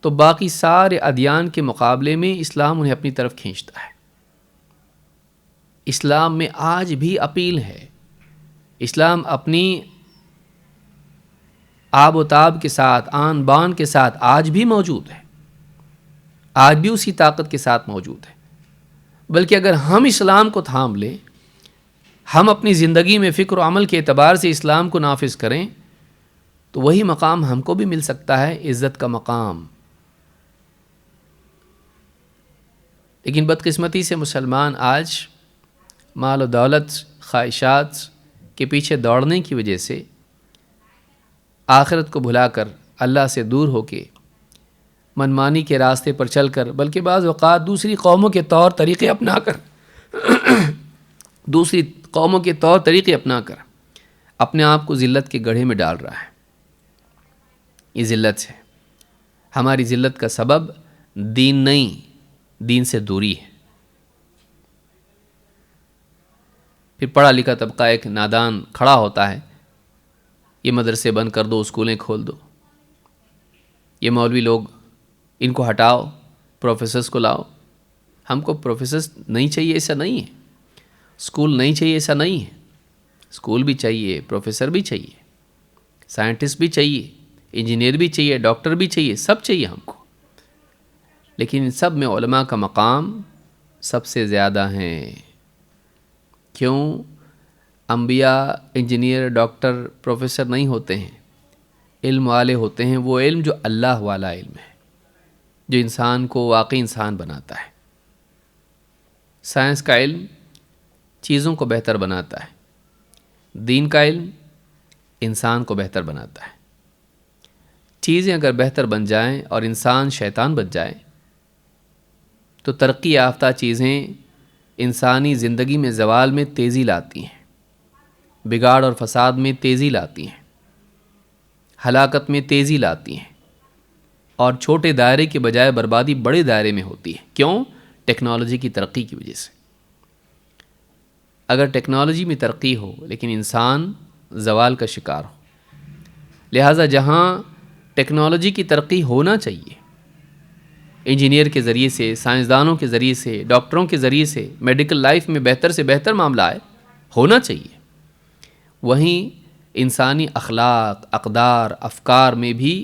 تو باقی سارے ادیان کے مقابلے میں اسلام انہیں اپنی طرف کھینچتا ہے۔ اسلام میں آج بھی اپیل ہے، اسلام اپنی آب و تاب کے ساتھ، آن بان کے ساتھ آج بھی موجود ہے، آج بھی اسی طاقت کے ساتھ موجود ہے۔ بلکہ اگر ہم اسلام کو تھام لیں، ہم اپنی زندگی میں فکر و عمل کے اعتبار سے اسلام کو نافذ کریں، تو وہی مقام ہم کو بھی مل سکتا ہے، عزت کا مقام۔ لیکن بدقسمتی سے مسلمان آج مال و دولت، خواہشات کے پیچھے دوڑنے کی وجہ سے آخرت کو بھلا کر، اللہ سے دور ہو کے، منمانی کے راستے پر چل کر، بلکہ بعض اوقات دوسری قوموں کے طور طریقے اپنا کر دوسری قوموں کے طور طریقے اپنا کر اپنے آپ کو ذلت کے گڑھے میں ڈال رہا ہے۔ یہ ذلت ہے، ہماری ذلت کا سبب دین نہیں، دین سے دوری ہے۔ پھر پڑھا لکھا طبقہ ایک نادان کھڑا ہوتا ہے، یہ مدرسے بند کر دو، اسکولیں کھول دو، یہ مولوی لوگ ان کو ہٹاؤ، پروفیسرز کو لاؤ۔ ہم کو پروفیسرز نہیں چاہیے، ایسا نہیں ہے، اسکول نہیں چاہیے، ایسا نہیں ہے، اسکول بھی چاہیے، پروفیسر بھی چاہیے، سائنٹسٹ بھی چاہیے، انجینئر بھی چاہیے، ڈاکٹر بھی چاہیے، سب چاہیے ہم کو، لیکن ان سب میں علماء کا مقام سب سے زیادہ ہیں۔ کیوں؟ انبیاء انجینئر ڈاکٹر پروفیسر نہیں ہوتے ہیں، علم والے ہوتے ہیں، وہ علم جو اللہ والا علم ہے، جو انسان کو واقعی انسان بناتا ہے۔ سائنس کا علم چیزوں کو بہتر بناتا ہے، دین کا علم انسان کو بہتر بناتا ہے۔ چیزیں اگر بہتر بن جائیں اور انسان شیطان بن جائے تو ترقی یافتہ چیزیں انسانی زندگی میں زوال میں تیزی لاتی ہیں، بگاڑ اور فساد میں تیزی لاتی ہیں، ہلاکت میں تیزی لاتی ہیں، اور چھوٹے دائرے کے بجائے بربادی بڑے دائرے میں ہوتی ہے۔ کیوں؟ ٹیکنالوجی کی ترقی کی وجہ سے۔ اگر ٹیکنالوجی میں ترقی ہو لیکن انسان زوال کا شکار ہو، لہٰذا جہاں ٹیکنالوجی کی ترقی ہونا چاہیے، انجینئر کے ذریعے سے، سائنسدانوں کے ذریعے سے، ڈاکٹروں کے ذریعے سے میڈیکل لائف میں بہتر سے بہتر معاملہ ہونا چاہیے، وہیں انسانی اخلاق، اقدار، افکار میں بھی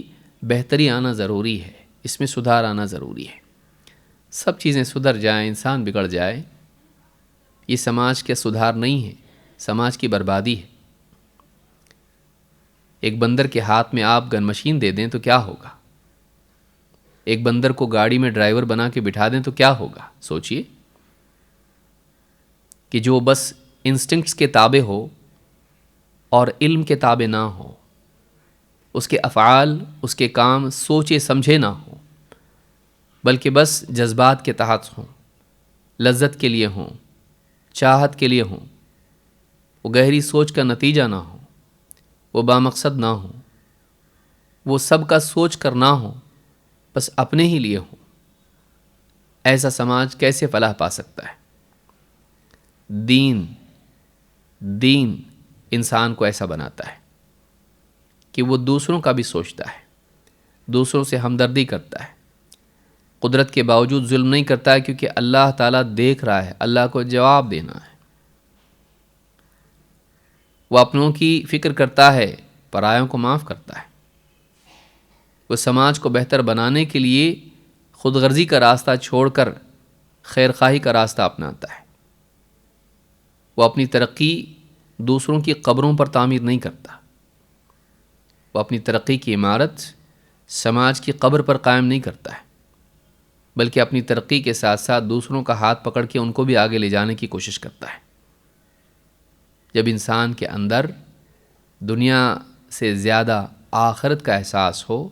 بہتری آنا ضروری ہے، اس میں سدھار آنا ضروری ہے۔ سب چیزیں سدھر جائیں، انسان بگڑ جائے، یہ سماج کا سدھار نہیں ہے، سماج کی بربادی ہے۔ ایک بندر کے ہاتھ میں آپ گن مشین دے دیں تو کیا ہوگا؟ ایک بندر کو گاڑی میں ڈرائیور بنا کے بٹھا دیں تو کیا ہوگا؟ سوچئے کہ جو بس انسٹنکٹس کے تابع ہو اور علم کے تابع نہ ہو، اس کے افعال، اس کے کام سوچے سمجھے نہ ہو، بلکہ بس جذبات کے تحت ہوں، لذت کے لیے ہوں، چاہت کے لیے ہوں، وہ گہری سوچ کا نتیجہ نہ ہو، وہ بامقصد نہ ہو، وہ سب کا سوچ کر نہ ہو، بس اپنے ہی لیے ہوں، ایسا سماج کیسے فلاح پا سکتا ہے؟ دین انسان کو ایسا بناتا ہے کہ وہ دوسروں کا بھی سوچتا ہے، دوسروں سے ہمدردی کرتا ہے، قدرت کے باوجود ظلم نہیں کرتا ہے، کیونکہ اللہ تعالیٰ دیکھ رہا ہے، اللہ کو جواب دینا ہے۔ وہ اپنوں کی فکر کرتا ہے، پرایوں کو معاف کرتا ہے۔ وہ سماج کو بہتر بنانے کے لیے خود غرضی کا راستہ چھوڑ کر خیر خواہی کا راستہ اپناتا ہے۔ وہ اپنی ترقی دوسروں کی قبروں پر تعمیر نہیں کرتا، وہ اپنی ترقی کی عمارت سماج کی قبر پر قائم نہیں کرتا ہے، بلکہ اپنی ترقی کے ساتھ ساتھ دوسروں کا ہاتھ پکڑ کے ان کو بھی آگے لے جانے کی کوشش کرتا ہے۔ جب انسان کے اندر دنیا سے زیادہ آخرت کا احساس ہو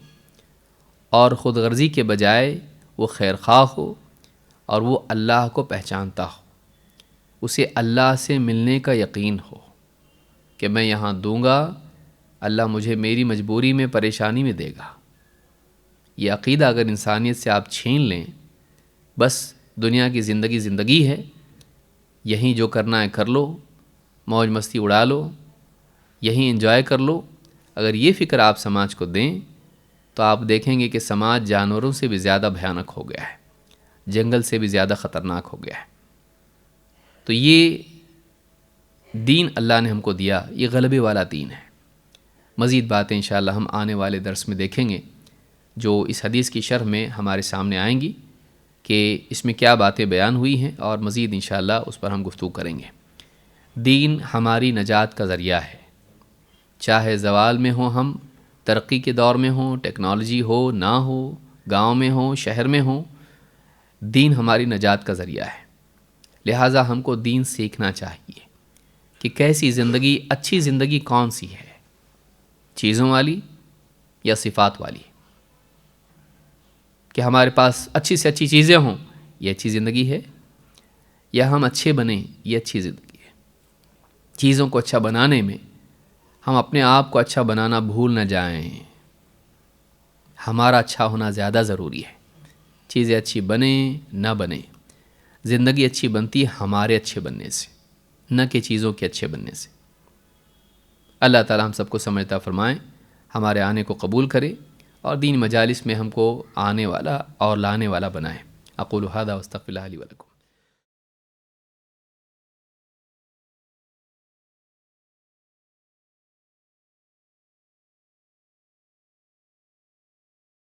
اور خود غرضی کے بجائے وہ خیر خواہ ہو اور وہ اللہ کو پہچانتا ہو، اسے اللہ سے ملنے کا یقین ہو کہ میں یہاں دوں گا، اللہ مجھے میری مجبوری میں، پریشانی میں دے گا۔ یہ عقیدہ اگر انسانیت سے آپ چھین لیں، بس دنیا کی زندگی ہے، یہیں جو کرنا ہے کر لو، موج مستی اڑا لو، یہیں انجوائے کر لو، اگر یہ فکر آپ سماج کو دیں تو آپ دیکھیں گے کہ سماج جانوروں سے بھی زیادہ بھیانک ہو گیا ہے، جنگل سے بھی زیادہ خطرناک ہو گیا ہے۔ تو یہ دین اللہ نے ہم کو دیا، یہ غلبے والا دین ہے۔ مزید باتیں انشاءاللہ ہم آنے والے درس میں دیکھیں گے، جو اس حدیث کی شرح میں ہمارے سامنے آئیں گی کہ اس میں کیا باتیں بیان ہوئی ہیں، اور مزید انشاءاللہ اس پر ہم گفتگو کریں گے۔ دین ہماری نجات کا ذریعہ ہے، چاہے زوال میں ہوں، ہم ترقی کے دور میں ہوں، ٹیکنالوجی ہو نہ ہو، گاؤں میں ہوں، شہر میں ہوں، دین ہماری نجات کا ذریعہ ہے۔ لہٰذا ہم کو دین سیکھنا چاہیے کہ کیسی زندگی، اچھی زندگی کون سی ہے، چیزوں والی یا صفات والی؟ کہ ہمارے پاس اچھی سے اچھی چیزیں ہوں، یہ اچھی زندگی ہے؟ یا ہم اچھے بنیں، یہ اچھی زندگی ہے؟ چیزوں کو اچھا بنانے میں ہم اپنے آپ کو اچھا بنانا بھول نہ جائیں، ہمارا اچھا ہونا زیادہ ضروری ہے۔ چیزیں اچھی بنیں نہ بنیں، زندگی اچھی بنتی ہے ہمارے اچھے بننے سے، نہ کہ چیزوں کے اچھے بننے سے۔ اللہ تعالی ہم سب کو سمجھتا فرمائیں، ہمارے آنے کو قبول کرے، اور دین مجالس میں ہم کو آنے والا اور لانے والا بنائے۔ اقول ھذا واستغفر اللہ لی ولکم۔